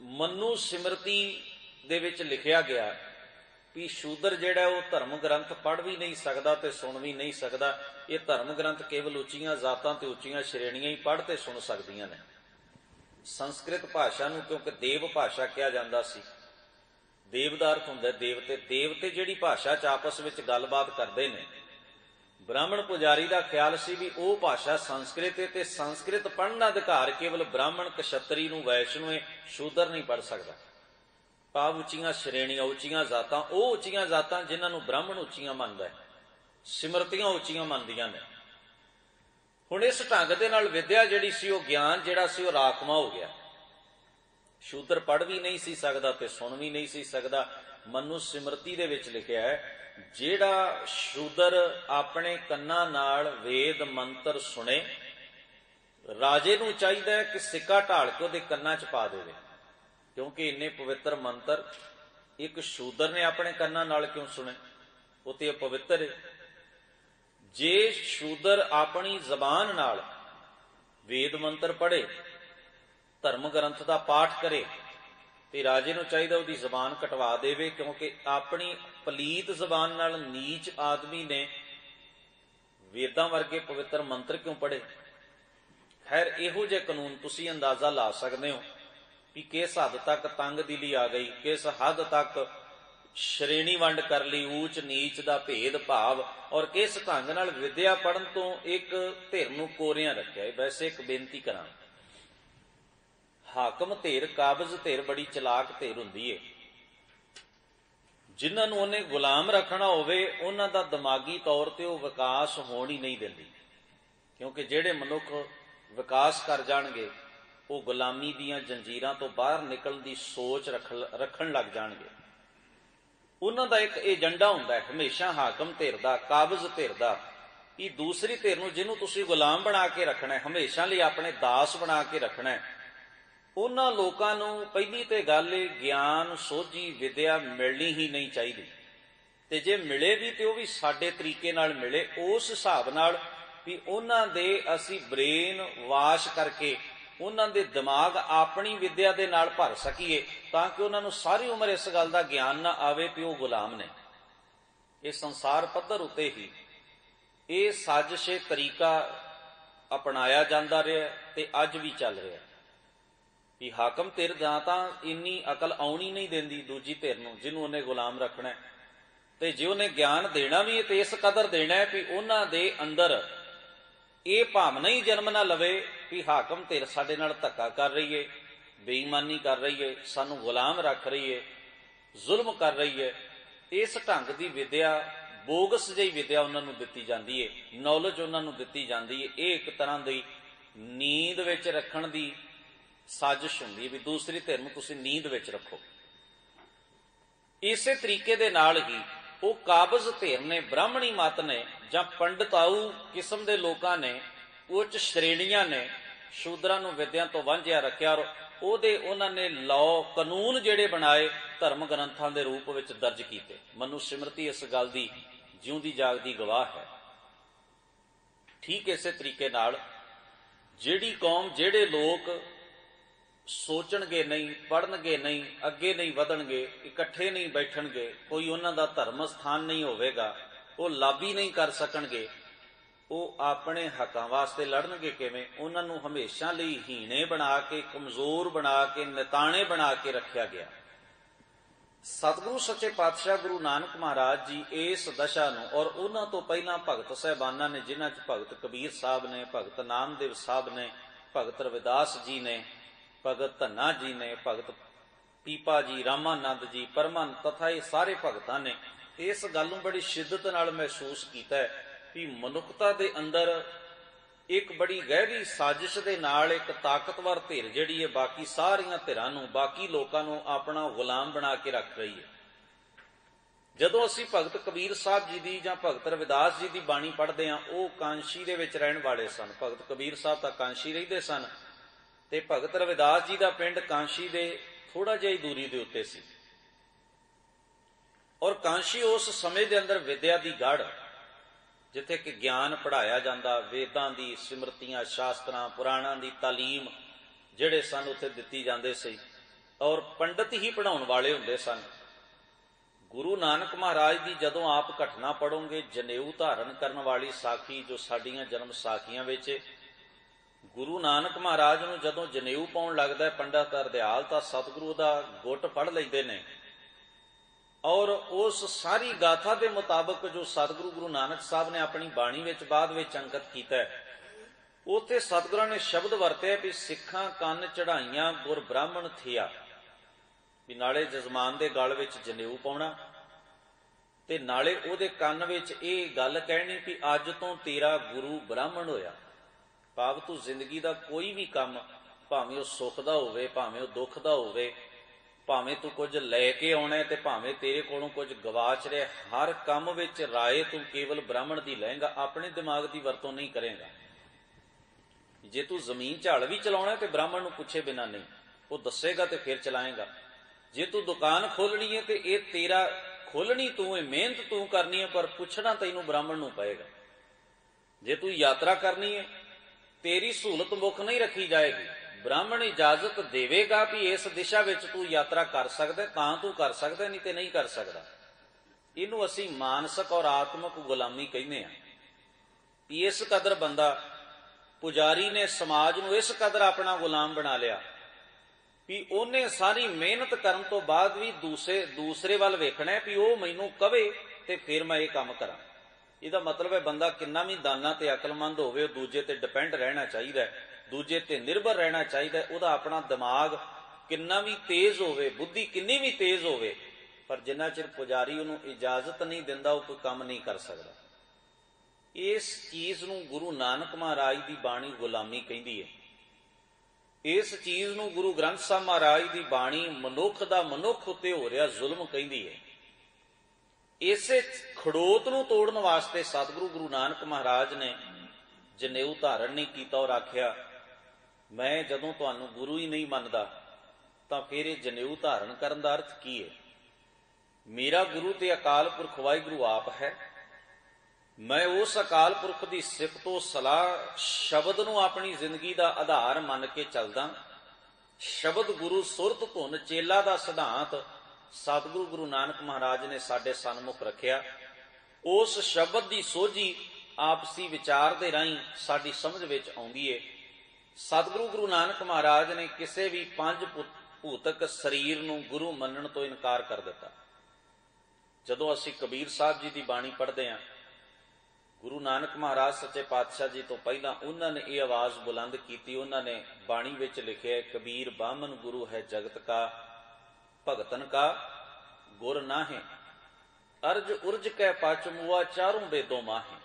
ਮਨੂ ਸਿਮਰਤੀ ਦੇ ਵਿੱਚ ਲਿਖਿਆ ਗਿਆ ਵੀ ਸ਼ੂਦਰ ਜਿਹੜਾ ਉਹ ਧਰਮ ਗ੍ਰੰਥ ਪੜ੍ਹ ਵੀ ਨਹੀਂ ਸਕਦਾ ਤੇ ਸੁਣ ਵੀ ਨਹੀਂ ਸਕਦਾ। ਇਹ ਧਰਮ ਗ੍ਰੰਥ ਕੇਵਲ ਉੱਚੀਆਂ ਜ਼ਾਤਾਂ ਤੇ ਉੱਚੀਆਂ ਸ਼੍ਰੇਣੀਆਂ ਹੀ ਪੜ੍ਹ ਤੇ ਸੁਣ ਸਕਦੀਆਂ ਨੇ। ਸੰਸਕ੍ਰਿਤ ਭਾਸ਼ਾ ਨੂੰ ਕਿਉਂਕਿ ਦੇਵ ਭਾਸ਼ਾ ਕਿਹਾ ਜਾਂਦਾ ਸੀ, ਦੇਵ ਦਾ ਅਰਥ ਹੁੰਦਾ ਦੇਵਤੇ। ਦੇਵਤੇ ਜਿਹੜੀ ਭਾਸ਼ਾ 'ਚ ਆਪਸ ਵਿੱਚ ਗੱਲਬਾਤ ਕਰਦੇ ਨੇ, ਬ੍ਰਾਹਮਣ ਪੁਜਾਰੀ ਦਾ ਖਿਆਲ ਸੀ ਵੀ ਉਹ ਭਾਸ਼ਾ ਸੰਸਕ੍ਰਿਤ ਹੈ ਤੇ ਸੰਸਕ੍ਰਿਤ ਪੜ੍ਹਨ ਦਾ ਅਧਿਕਾਰ ਕੇਵਲ ਬ੍ਰਾਹਮਣ, ਕਸ਼ੱਤਰੀ ਨੂੰ, ਵੈਸ਼ਨੂ ਹੈ, ਸ਼ੂਦਰ ਨਹੀਂ ਪੜ੍ਹ ਸਕਦਾ। ਭਾਵ ਉੱਚੀਆਂ ਸ਼੍ਰੇਣੀਆਂ, ਉੱਚੀਆਂ ਜ਼ਾਤਾਂ, ਉਹ ਉੱਚੀਆਂ ਜ਼ਾਤਾਂ ਜਿਨ੍ਹਾਂ ਨੂੰ ਬ੍ਰਾਹਮਣ ਉੱਚੀਆਂ ਮੰਨਦਾ ਹੈ, ਸਿਮਰਤੀਆਂ ਉੱਚੀਆਂ ਮੰਨਦੀਆਂ ਨੇ। ਹੁਣ ਇਸ ਢੰਗ ਦੇ ਨਾਲ ਵਿਦਿਆ ਜਿਹੜੀ ਸੀ, ਉਹ ਗਿਆਨ ਜਿਹੜਾ ਸੀ, ਉਹ ਰਾਖਵਾਂ ਹੋ ਗਿਆ। ਸ਼ੂਦਰ ਪੜ੍ਹ ਵੀ ਨਹੀਂ ਸੀ ਸਕਦਾ ਤੇ ਸੁਣ ਵੀ ਨਹੀਂ ਸੀ ਸਕਦਾ। ਮਨੂ ਸਿਮਰਤੀ ਦੇ ਵਿੱਚ ਲਿਖਿਆ ਹੈ, ਜਿਹੜਾ ਸ਼ੂਦਰ ਆਪਣੇ ਕੰਨਾਂ ਨਾਲ ਵੇਦ ਮੰਤਰ ਸੁਣੇ, ਰਾਜੇ ਨੂੰ ਚਾਹੀਦਾ ਹੈ ਕਿ ਸਿੱਕਾ ਢਾਲ ਕੇ ਉਹਦੇ ਕੰਨਾਂ 'ਚ ਪਾ ਦੇਵੇ, ਕਿਉਂਕਿ ਇੰਨੇ ਪਵਿੱਤਰ ਮੰਤਰ ਇੱਕ ਸ਼ੂਦਰ ਨੇ ਆਪਣੇ ਕੰਨਾਂ ਨਾਲ ਕਿਉਂ ਸੁਣੇ? ਉਹ ਤੇ ਅਪਵਿੱਤਰ ਹੈ। ਜੇ ਸ਼ੂਦਰ ਆਪਣੀ ਜ਼ਬਾਨ ਨਾਲ ਵੇਦ ਮੰਤਰ ਪੜ੍ਹੇ, ਧਰਮ ਗ੍ਰੰਥ ਦਾ ਪਾਠ ਕਰੇ, ਤੇ ਰਾਜੇ ਨੂੰ ਚਾਹੀਦਾ ਉਹਦੀ ਜ਼ਬਾਨ ਕਟਵਾ ਦੇਵੇ, ਕਿਉਂਕਿ ਆਪਣੀ ਪਲੀਤ ਜ਼ਬਾਨ ਨਾਲ ਨੀਚ ਆਦਮੀ ਨੇ ਵੇਦਾਂ ਵਰਗੇ ਪਵਿੱਤਰ ਮੰਤਰ ਕਿਉਂ ਪੜ੍ਹੇ? ਖੈਰ, ਇਹੋ ਜਿਹੇ ਕਾਨੂੰਨ ਤੁਸੀਂ ਅੰਦਾਜ਼ਾ ਲਾ ਸਕਦੇ ਹੋ ਵੀ ਕਿਸ ਹੱਦ ਤੱਕ ਤੰਗ ਦਿਲੀ ਆ ਗਈ, ਕਿਸ ਹੱਦ ਤੱਕ ਸ਼੍ਰੇਣੀ ਵੰਡ ਕਰ ਲਈ, ਊਚ ਨੀਚ ਦਾ ਭੇਦ ਭਾਵ, ਔਰ ਕਿਸ ਢੰਗ ਨਾਲ ਵਿਦਿਆ ਪੜ੍ਹਨ ਤੋਂ ਇੱਕ ਧਿਰ ਨੂੰ ਕੋਰਿਆਂ ਰੱਖਿਆ। ਵੈਸੇ ਇੱਕ ਬੇਨਤੀ ਕਰਾਂ, ਹਾਕਮ ਧਿਰ, ਕਾਬਜ਼ ਧਿਰ ਬੜੀ ਚਲਾਕ ਧਿਰ ਹੁੰਦੀ ਏ। ਜਿਨ੍ਹਾਂ ਨੂੰ ਉਹਨੇ ਗੁਲਾਮ ਰੱਖਣਾ ਹੋਵੇ, ਉਹਨਾਂ ਦਾ ਦਿਮਾਗੀ ਤੌਰ ਤੇ ਉਹ ਵਿਕਾਸ ਹੋਣ ਹੀ ਨਹੀਂ ਦਿੰਦੀ, ਕਿਉਂਕਿ ਜਿਹੜੇ ਮਨੁੱਖ ਵਿਕਾਸ ਕਰ ਜਾਣਗੇ ਉਹ ਗੁਲਾਮੀ ਦੀਆਂ ਜੰਜੀਰਾਂ ਤੋਂ ਬਾਹਰ ਨਿਕਲਣ ਦੀ ਸੋਚ ਰੱਖਣ ਲੱਗ ਜਾਣਗੇ। ਉਹਨਾਂ ਦਾ ਇੱਕ ਏਜੰਡਾ ਹੁੰਦਾ ਹੈ ਹਮੇਸ਼ਾ ਹਾਕਮ ਧਿਰ ਦਾ, ਕਾਬਜ਼ ਧਿਰ ਦਾ, ਕਿ ਦੂਸਰੀ ਧਿਰ ਨੂੰ, ਜਿਹਨੂੰ ਤੁਸੀਂ ਗੁਲਾਮ ਬਣਾ ਕੇ ਰੱਖਣਾ, ਹਮੇਸ਼ਾ ਲਈ ਆਪਣੇ ਦਾਸ ਬਣਾ ਕੇ ਰੱਖਣਾ, ਉਹਨਾਂ ਲੋਕਾਂ ਨੂੰ ਪਹਿਲੀ ਤੇ ਗੱਲ ਇਹ ਗਿਆਨ, ਸੋਝੀ, ਵਿਦਿਆ ਮਿਲਣੀ ਹੀ ਨਹੀਂ ਚਾਹੀਦੀ। ਤੇ ਜੇ ਮਿਲੇ ਵੀ ਤੇ ਉਹ ਵੀ ਸਾਡੇ ਤਰੀਕੇ ਨਾਲ ਮਿਲੇ, ਉਸ ਹਿਸਾਬ ਨਾਲ ਵੀ ਉਹਨਾਂ ਦੇ ਅਸੀਂ ਬ੍ਰੇਨ ਵਾਸ਼ ਕਰਕੇ ਉਹਨਾਂ ਦੇ ਦਿਮਾਗ ਆਪਣੀ ਵਿਦਿਆ ਦੇ ਨਾਲ ਭਰ ਸਕੀਏ, ਤਾਂ ਕਿ ਉਹਨਾਂ ਨੂੰ ਸਾਰੀ ਉਮਰ ਇਸ ਗੱਲ ਦਾ ਗਿਆਨ ਨਾ ਆਵੇ ਕਿ ਉਹ ਗੁਲਾਮ ਨੇ। ਇਹ ਸੰਸਾਰ ਪੱਧਰ ਉੱਤੇ ਹੀ ਇਹ ਸਾਜ਼ਿਸ਼ੇ ਤਰੀਕਾ ਅਪਣਾਇਆ ਜਾਂਦਾ ਰਿਹਾ ਤੇ ਅੱਜ ਵੀ ਚੱਲ ਰਿਹਾ ਵੀ ਹਾਕਮ ਧਿਰ ਜਾਂ ਤਾਂ ਇੰਨੀ ਅਕਲ ਆਉਣੀ ਨਹੀਂ ਦਿੰਦੀ ਦੂਜੀ ਧਿਰ ਨੂੰ ਜਿਹਨੂੰ ਉਹਨੇ ਗੁਲਾਮ ਰੱਖਣਾ, ਤੇ ਜੇ ਉਹਨੇ ਗਿਆਨ ਦੇਣਾ ਵੀ ਹੈ ਤੇ ਇਸ ਕਦਰ ਦੇਣਾ ਹੈ ਵੀ ਉਹਨਾਂ ਦੇ ਅੰਦਰ ਇਹ ਭਾਵਨਾ ਹੀ ਜਨਮ ਨਾ ਲਵੇ ਵੀ ਹਾਕਮ ਧਿਰ ਸਾਡੇ ਨਾਲ ਧੱਕਾ ਕਰ ਰਹੀ ਹੈ, ਬੇਈਮਾਨੀ ਕਰ ਰਹੀ ਹੈ, ਸਾਨੂੰ ਗੁਲਾਮ ਰੱਖ ਰਹੀ ਹੈ, ਜ਼ੁਲਮ ਕਰ ਰਹੀ ਹੈ। ਇਸ ਢੰਗ ਦੀ ਵਿਦਿਆ, ਬੋਗਸ ਜਿਹੀ ਵਿਦਿਆ ਉਹਨਾਂ ਨੂੰ ਦਿੱਤੀ ਜਾਂਦੀ ਹੈ, ਨੌਲੇਜ ਉਹਨਾਂ ਨੂੰ ਦਿੱਤੀ ਜਾਂਦੀ ਹੈ। ਇਹ ਇੱਕ ਤਰ੍ਹਾਂ ਦੀ ਨੀਂਦ ਵਿੱਚ ਰੱਖਣ ਦੀ ਸਾਜ਼ਿਸ਼ ਹੁੰਦੀ ਹੈ ਵੀ ਦੂਸਰੀ ਧਿਰ ਨੂੰ ਤੁਸੀਂ ਨੀਂਦ ਵਿੱਚ ਰੱਖੋ। ਇਸੇ ਤਰੀਕੇ ਦੇ ਨਾਲ ਹੀ ਉਹ ਕਾਬਜ਼ ਧਿਰ ਨੇ, ਬ੍ਰਾਹਮਣੀ ਮਤ ਨੇ, ਜਾਂ ਪੰਡਤਾਊ ਕਿਸਮ ਦੇ ਲੋਕਾਂ ਨੇ, ਉੱਚ ਸ਼੍ਰੇਣੀਆਂ ਨੇ ਸ਼ੂਦਰਾਂ ਨੂੰ ਵਿਦਿਆ ਤੋਂ ਵਾਂਝਿਆ ਰੱਖਿਆ, ਔਰ ਉਹਨਾਂ ਨੇ ਲਾਅ, ਕਾਨੂੰਨ ਜਿਹੜੇ ਬਣਾਏ ਧਰਮ ਗ੍ਰੰਥਾਂ ਦੇ ਰੂਪ ਵਿੱਚ ਦਰਜ ਕੀਤੇ। ਮਨੂ ਸਿਮਰਤੀ ਇਸ ਗੱਲ ਦੀ ਜਿਉਂਦੀ ਜਾਗਦੀ ਗਵਾਹ ਹੈ। ਠੀਕ ਇਸੇ ਤਰੀਕੇ ਨਾਲ ਜਿਹੜੀ ਕੌਮ, ਜਿਹੜੇ ਲੋਕ ਸੋਚਣਗੇ ਨਹੀਂ, ਪੜ੍ਹਨਗੇ ਨਹੀਂ, ਅੱਗੇ ਨਹੀਂ ਵਧਣਗੇ, ਇਕੱਠੇ ਨਹੀਂ ਬੈਠਣਗੇ, ਕੋਈ ਉਹਨਾਂ ਦਾ ਧਰਮ ਸਥਾਨ ਨਹੀਂ ਹੋਵੇਗਾ, ਉਹ ਲਾਬੀ ਨਹੀਂ ਕਰ ਸਕਣਗੇ, ਉਹ ਆਪਣੇ ਹੱਕਾਂ ਵਾਸਤੇ ਲੜਨਗੇ ਕਿਵੇਂ? ਉਹਨਾਂ ਨੂੰ ਹਮੇਸ਼ਾ ਲਈ ਹੀਣੇ ਬਣਾ ਕੇ, ਕਮਜ਼ੋਰ ਬਣਾ ਕੇ, ਨਿਤਾਣੇ ਬਣਾ ਕੇ ਰੱਖਿਆ ਗਿਆ। ਸਤਿਗੁਰੂ ਸੱਚੇ ਪਾਤਸ਼ਾਹ ਗੁਰੂ ਨਾਨਕ ਮਹਾਰਾਜ ਜੀ ਇਸ ਦਸ਼ਾ ਨੂੰ, ਔਰ ਉਹਨਾਂ ਤੋਂ ਪਹਿਲਾਂ ਭਗਤ ਸਾਹਿਬਾਨਾਂ ਨੇ, ਜਿਨ੍ਹਾਂ 'ਚ ਭਗਤ ਕਬੀਰ ਸਾਹਿਬ ਨੇ, ਭਗਤ ਨਾਮਦੇਵ ਸਾਹਿਬ ਨੇ, ਭਗਤ ਰਵਿਦਾਸ ਜੀ ਨੇ, ਭਗਤ ਧੰਨਾ ਜੀ ਨੇ, ਭਗਤ ਪੀਪਾ ਜੀ, ਰਾਮਾਨੰਦ ਜੀ, ਪਰਮਹੰਸ, ਤਥਾ ਇਹ ਸਾਰੇ ਭਗਤਾਂ ਨੇ ਇਸ ਗੱਲ ਨੂੰ ਬੜੀ ਸ਼ਿੱਦਤ ਨਾਲ ਮਹਿਸੂਸ ਕੀਤਾ ਹੈ ਵੀ ਮਨੁੱਖਤਾ ਦੇ ਅੰਦਰ ਇੱਕ ਬੜੀ ਗਹਿਰੀ ਸਾਜ਼ਿਸ਼ ਦੇ ਨਾਲ ਇੱਕ ਤਾਕਤਵਰ ਧਿਰ ਜਿਹੜੀ ਹੈ ਬਾਕੀ ਸਾਰੀਆਂ ਧਿਰਾਂ ਨੂੰ, ਬਾਕੀ ਲੋਕਾਂ ਨੂੰ ਆਪਣਾ ਗੁਲਾਮ ਬਣਾ ਕੇ ਰੱਖ ਰਹੀ ਹੈ। ਜਦੋਂ ਅਸੀਂ ਭਗਤ ਕਬੀਰ ਸਾਹਿਬ ਜੀ ਦੀ ਜਾਂ ਭਗਤ ਰਵਿਦਾਸ ਜੀ ਦੀ ਬਾਣੀ ਪੜ੍ਹਦੇ ਹਾਂ, ਉਹ ਕਾਂਸ਼ੀ ਦੇ ਵਿੱਚ ਰਹਿਣ ਵਾਲੇ ਸਨ। ਭਗਤ ਕਬੀਰ ਸਾਹਿਬ ਤਾਂ ਕਾਂਸ਼ੀ ਰਹਿੰਦੇ ਸਨ ਤੇ ਭਗਤ ਰਵਿਦਾਸ ਜੀ ਦਾ ਪਿੰਡ ਕਾਂਸ਼ੀ ਦੇ ਥੋੜਾ ਜਿਹੀ ਦੂਰੀ ਦੇ ਉੱਤੇ ਸੀ। ਔਰ ਕਾਂਸ਼ੀ ਉਸ ਸਮੇਂ ਦੇ ਅੰਦਰ ਵਿਦਿਆ ਦੀ ਗੜ੍ਹ, ਜਿੱਥੇ ਕਿ ਗਿਆਨ ਪੜ੍ਹਾਇਆ ਜਾਂਦਾ, ਵੇਦਾਂ ਦੀ, ਸਿਮਰਤੀਆਂ, ਸ਼ਾਸਤਰਾਂ, ਪੁਰਾਣਾਂ ਦੀ ਤਾਲੀਮ ਜਿਹੜੇ ਸਨ ਉੱਥੇ ਦਿੱਤੀ ਜਾਂਦੇ ਸੀ, ਔਰ ਪੰਡਤ ਹੀ ਪੜ੍ਹਾਉਣ ਵਾਲੇ ਹੁੰਦੇ ਸਨ। गुरु नानक महाराज की जदों आप घटना पढ़ोगे, जनेऊ धारण करने वाली साखी जो साडियां जन्म साखियां विच, गुरु नानक महाराज नूं जदों जनेऊ पाउण लगदा है पंडित हरदयाल तां सतगुरु दा गुट पढ़ लैंदे ने और उस सारी गाथा के मुताबक जो सतगुरु गुरु नानक साहब ने अपनी बाणी विच बाद विच अंकित कीता है, उत्थे सतगुरां ने शब्द वरते भी सिखां कंन चढ़ाइयां गुर ब्राह्मण थिया, भी नाले जजमान दे गल विच जनेऊ पाउणा ते नाले उहदे कंन विच इह गल कहनी भी अज तों तेरा गुरु ब्राह्मण होया। भाव तू जिंदगी दा कोई भी काम, भावें वो सुख दा होवे, भावें वो दुख दा होवे, भावें तू कुछ लैके आउणा है ते भावें तेरे कोलों कुछ गवाच रहा, हर काम विच राय तू केवल ब्राह्मण दी लएगा, अपने दिमाग की वरतों नहीं करेगा। जे तू जमीन झाड़ भी चलाउणा ते ब्राह्मण नूं पुछे बिना नहीं, वो दसेगा ते फिर चलाएगा। जे तू दुकान खोलनी है तो यह तेरा खोलनी तू है, मेहनत तू करनी है, पर पुछना तैनू ब्राह्मण नूं पएगा। जे तू यात्रा करनी है, तेरी सहूलत मुख नहीं रखी जाएगी, ब्राह्मण इजाजत देवेगा भी इस दिशा में तू यात्रा कर सकदा, तां तू कर सकदा, नहीं तो नहीं कर सकदा। इनू असी मानसिक और आत्मक गुलामी कहने आ। इस कदर बंदा पुजारी ने समाज नूं इस कदर अपना गुलाम बना लिया भी उन्हें सारी मेहनत करन तो बाद भी दूसरे वाल वेखना है भी वह मैनू कवे ते फिर मैं ये काम करा। इहदा मतलब है बंदा किन्ना भी दाना ते अकलमंद होवे, दूजे ते डिपेंड रहना चाहिए, दूजे ते निर्भर रहना चाहिए, उहदा अपना दिमाग किन्ना भी तेज होवे, बुद्धि किन्नी भी तेज होवे, पर जिन्ना चिर पुजारी उन्होंने इजाजत नहीं दिंदा वो कोई काम नहीं कर सकता। इस चीज़ नूं गुरु नानक महाराज की बाणी गुलामी कहती है। इस चीज़ नूं गुरु ग्रंथ साहब महाराज की बाणी मनुख दा मनुख उत्ते हो रहा जुल्म कहती है। इसे खड़ोत नूं तोड़न वास्ते सतगुरु गुरु नानक महाराज ने जनेऊ धारण नहीं किया और आख्या मैं जदों तुहानूं गुरु ही नहीं मनदा तां फिर ये जनेऊ धारण करन दा अर्थ की है। मेरा गुरु ते अकाल पुरख वाहिगुरू आप है, मैं उस अकाल पुरख की सिख तो सलाह शब्द नूं अपनी जिंदगी का आधार मन के चलदा। शब्द गुरु सुरत धुन चेला का सिद्धांत सतगुरु गुरु नानक महाराज ने साडे सन्मुख रखिया। उस शब्द की सोझी आपसी विचार के राही साडी समझ विच आउंदी है। सतगुरु गुरु नानक महाराज ने किसी भी पंज भूतक शरीर नूं गुरु मनण तो इनकार कर दिता। जदों असी कबीर साहब जी की बाणी पढ़ते हैं, गुरु नानक महाराज सच्चे पातशाह जी तो पहला उन्होंने ये आवाज बुलंद की, उन्होंने बाणी विच लिखे कबीर बामन गुरु है जगत का, भगतन का गुर नाहे, अर्ज उर्ज कै पच मुआ चारों बेदों माहे।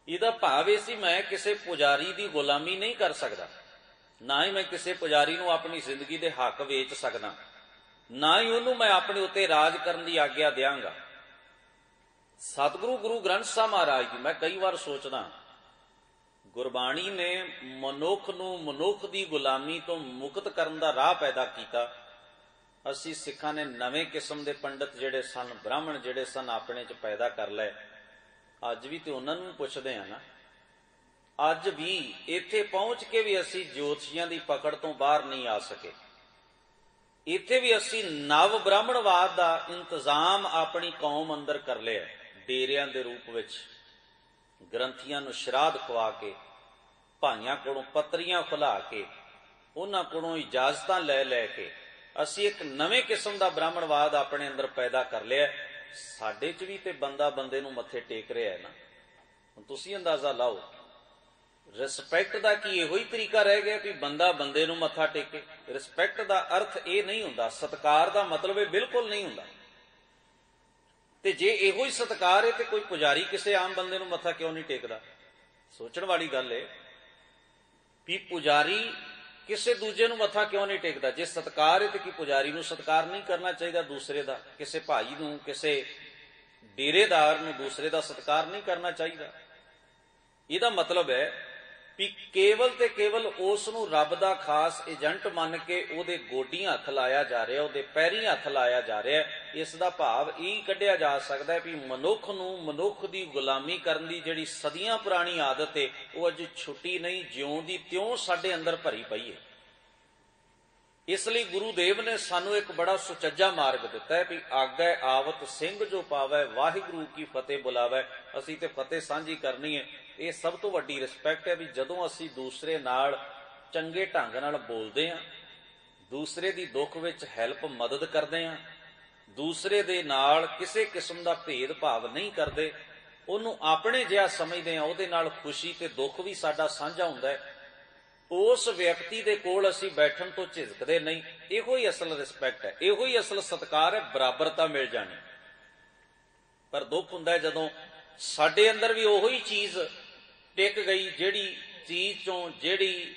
इहदा भाव इह सी मैं किसी पुजारी की गुलामी नहीं कर सकता, ना ही मैं किसी पुजारी नूं अपनी जिंदगी के हक वेच सकदा, ना ही उन्होंने मैं अपने उत्ते राज करने की आग्ञा देंगा। सतगुरु गुरु ग्रंथ साहब महाराज की मैं कई बार सोचदा, गुरबाणी ने मनुख नूं मनुख की गुलामी तो मुक्त करन दा राह पैदा किया। असी सिखां ने नवे किस्म के पंडित जिहड़े सन, ब्राह्मण जिहड़े सन अपने च पैदा कर लए। अज भी तो उन्होंने पुछदे आ ना, अज भी इत्थे पहुंच के भी असी ज्योतिषियां की पकड़ तो बाहर नहीं आ सके। इत्थे भी असी नव ब्राह्मणवाद का इंतजाम अपनी कौम अंदर कर लिया, डेरियां दे रूप विच ग्रंथियां नूं श्राद्ध खवा के, भाइयां कोलों पत्रियां खुला के, उन्हां कोलों इजाजतां लै लै के असी एक नवे किस्म का ब्राह्मणवाद अपने अंदर पैदा कर लिया। साडे च भी ते बंदा बंदे नूं मत्थे टेक रहा है ना। हुण तुसीं अंदाजा लाओ, रिस्पैक्ट का कि इहो ही तरीका रह गया कि बंदा बंदे नूं मत्था टेके। रिस्पैक्ट का अर्थ ये नहीं हुंदा, सत्कार का मतलब ये बिल्कुल नहीं हुंदा। ते जे इहो ही सत्कार है तो कोई पुजारी किसी आम बंदे नूं मत्था क्यों नहीं टेकदा? सोचण वाली गल है भी पुजारी किसी दूजे नूं मत्था क्यों नहीं टेकदा? जे सत्कार है तो कि पुजारी नूं सत्कार नहीं करना चाहिए दूसरे का, किसी भाई नूं किसी डेरेदार नूं दूसरे का सत्कार नहीं करना चाहिए। इहदा मतलब है भी केवल ते केवल उस नूं रब दा खास एजेंट मन के उहदे गोडियां हथ लाया जा रहा, उहदे पैरीं हथ लाया जा रहा है। इस दा भाव यही कढ़िया जा सकता है भी मनुख नूं मनुख दी गुलामी करन दी जिहड़ी सदियां पुरानी आदत है वो अज छुट्टी नहीं, ज्यों दी त्यों साडे अंदर भरी पई है। ਇਸ ਲਈ ਗੁਰੂ ਦੇਵ ਨੇ ਸਾਨੂੰ ਇੱਕ ਬੜਾ ਸੁਚੱਜਾ ਮਾਰਗ ਦਿੱਤਾ ਹੈ ਵੀ ਆਗੈ ਆਵਤ ਸਿੰਘ ਜੋ ਪਾਵੈ, ਵਾਹਿਗੁਰੂ ਕੀ ਫਤਿਹ ਬੁਲਾਵੈ। ਅਸੀਂ ਤੇ ਫਤਿਹ ਸਾਂਝੀ ਕਰਨੀ ਹੈ। ਇਹ ਸਭ ਤੋਂ ਵੱਡੀ ਰਿਸਪੈਕਟ ਹੈ ਵੀ ਜਦੋਂ ਅਸੀਂ ਦੂਸਰੇ ਨਾਲ ਚੰਗੇ ਢੰਗ ਨਾਲ ਬੋਲਦੇ ਹਾਂ, ਦੂਸਰੇ ਦੀ ਦੁੱਖ ਵਿੱਚ ਹੈਲਪ ਮਦਦ ਕਰਦੇ ਹਾਂ, ਦੂਸਰੇ ਦੇ ਨਾਲ ਕਿਸੇ ਕਿਸਮ ਦਾ ਭੇਦਭਾਵ ਨਹੀਂ ਕਰਦੇ, ਉਹਨੂੰ ਆਪਣੇ ਜਿਹਾ ਸਮਝਦੇ ਹਾਂ, ਉਹਦੇ ਨਾਲ ਖੁਸ਼ੀ ਤੇ ਦੁੱਖ ਵੀ ਸਾਡਾ ਸਾਂਝਾ ਹੁੰਦਾ ਹੈ, ਉਸ ਵਿਅਕਤੀ ਦੇ ਕੋਲ ਅਸੀਂ ਬੈਠਣ ਤੋਂ ਝਿਜਕਦੇ ਨਹੀਂ। ਇਹੋ ਹੀ ਅਸਲ ਰਿਸਪੈਕਟ ਹੈ, ਇਹੋ ਹੀ ਅਸਲ ਸਤਿਕਾਰ ਹੈ, ਬਰਾਬਰਤਾ ਮਿਲ ਜਾਣੀ। ਪਰ ਦੁੱਖ ਹੁੰਦਾ ਹੈ ਜਦੋਂ ਸਾਡੇ ਅੰਦਰ ਵੀ ਉਹੀ ਚੀਜ਼ ਟਿਕ ਗਈ, ਜਿਹੜੀ ਚੀਜ਼ ਚੋਂ, ਜਿਹੜੀ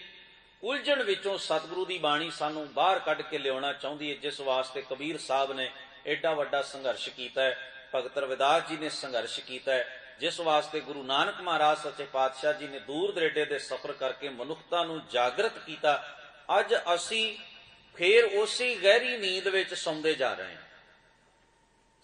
ਉਲਝਣ ਵਿੱਚੋਂ ਸਤਿਗੁਰੂ ਦੀ ਬਾਣੀ ਸਾਨੂੰ ਬਾਹਰ ਕੱਢ ਕੇ ਲਿਆਉਣਾ ਚਾਹੁੰਦੀ ਹੈ, ਜਿਸ ਵਾਸਤੇ ਕਬੀਰ ਸਾਹਿਬ ਨੇ ਏਡਾ ਵੱਡਾ ਸੰਘਰਸ਼ ਕੀਤਾ ਹੈ, ਭਗਤ ਰਵਿਦਾਸ ਜੀ ਨੇ ਸੰਘਰਸ਼ ਕੀਤਾ ਹੈ, ਜਿਸ ਵਾਸਤੇ ਗੁਰੂ ਨਾਨਕ ਮਹਾਰਾਜ ਸੱਚੇ ਪਾਤਸ਼ਾਹ ਜੀ ਨੇ ਦੂਰ ਦਰੇਡੇ ਦੇ ਸਫ਼ਰ ਕਰਕੇ ਮਨੁੱਖਤਾ ਨੂੰ ਜਾਗਰਤ ਕੀਤਾ। ਅੱਜ ਅਸੀਂ ਫੇਰ ਉਸੇ ਗਹਿਰੀ ਨੀਂਦ ਵਿੱਚ ਸੌਂਦੇ ਜਾ ਰਹੇ ਹਾਂ।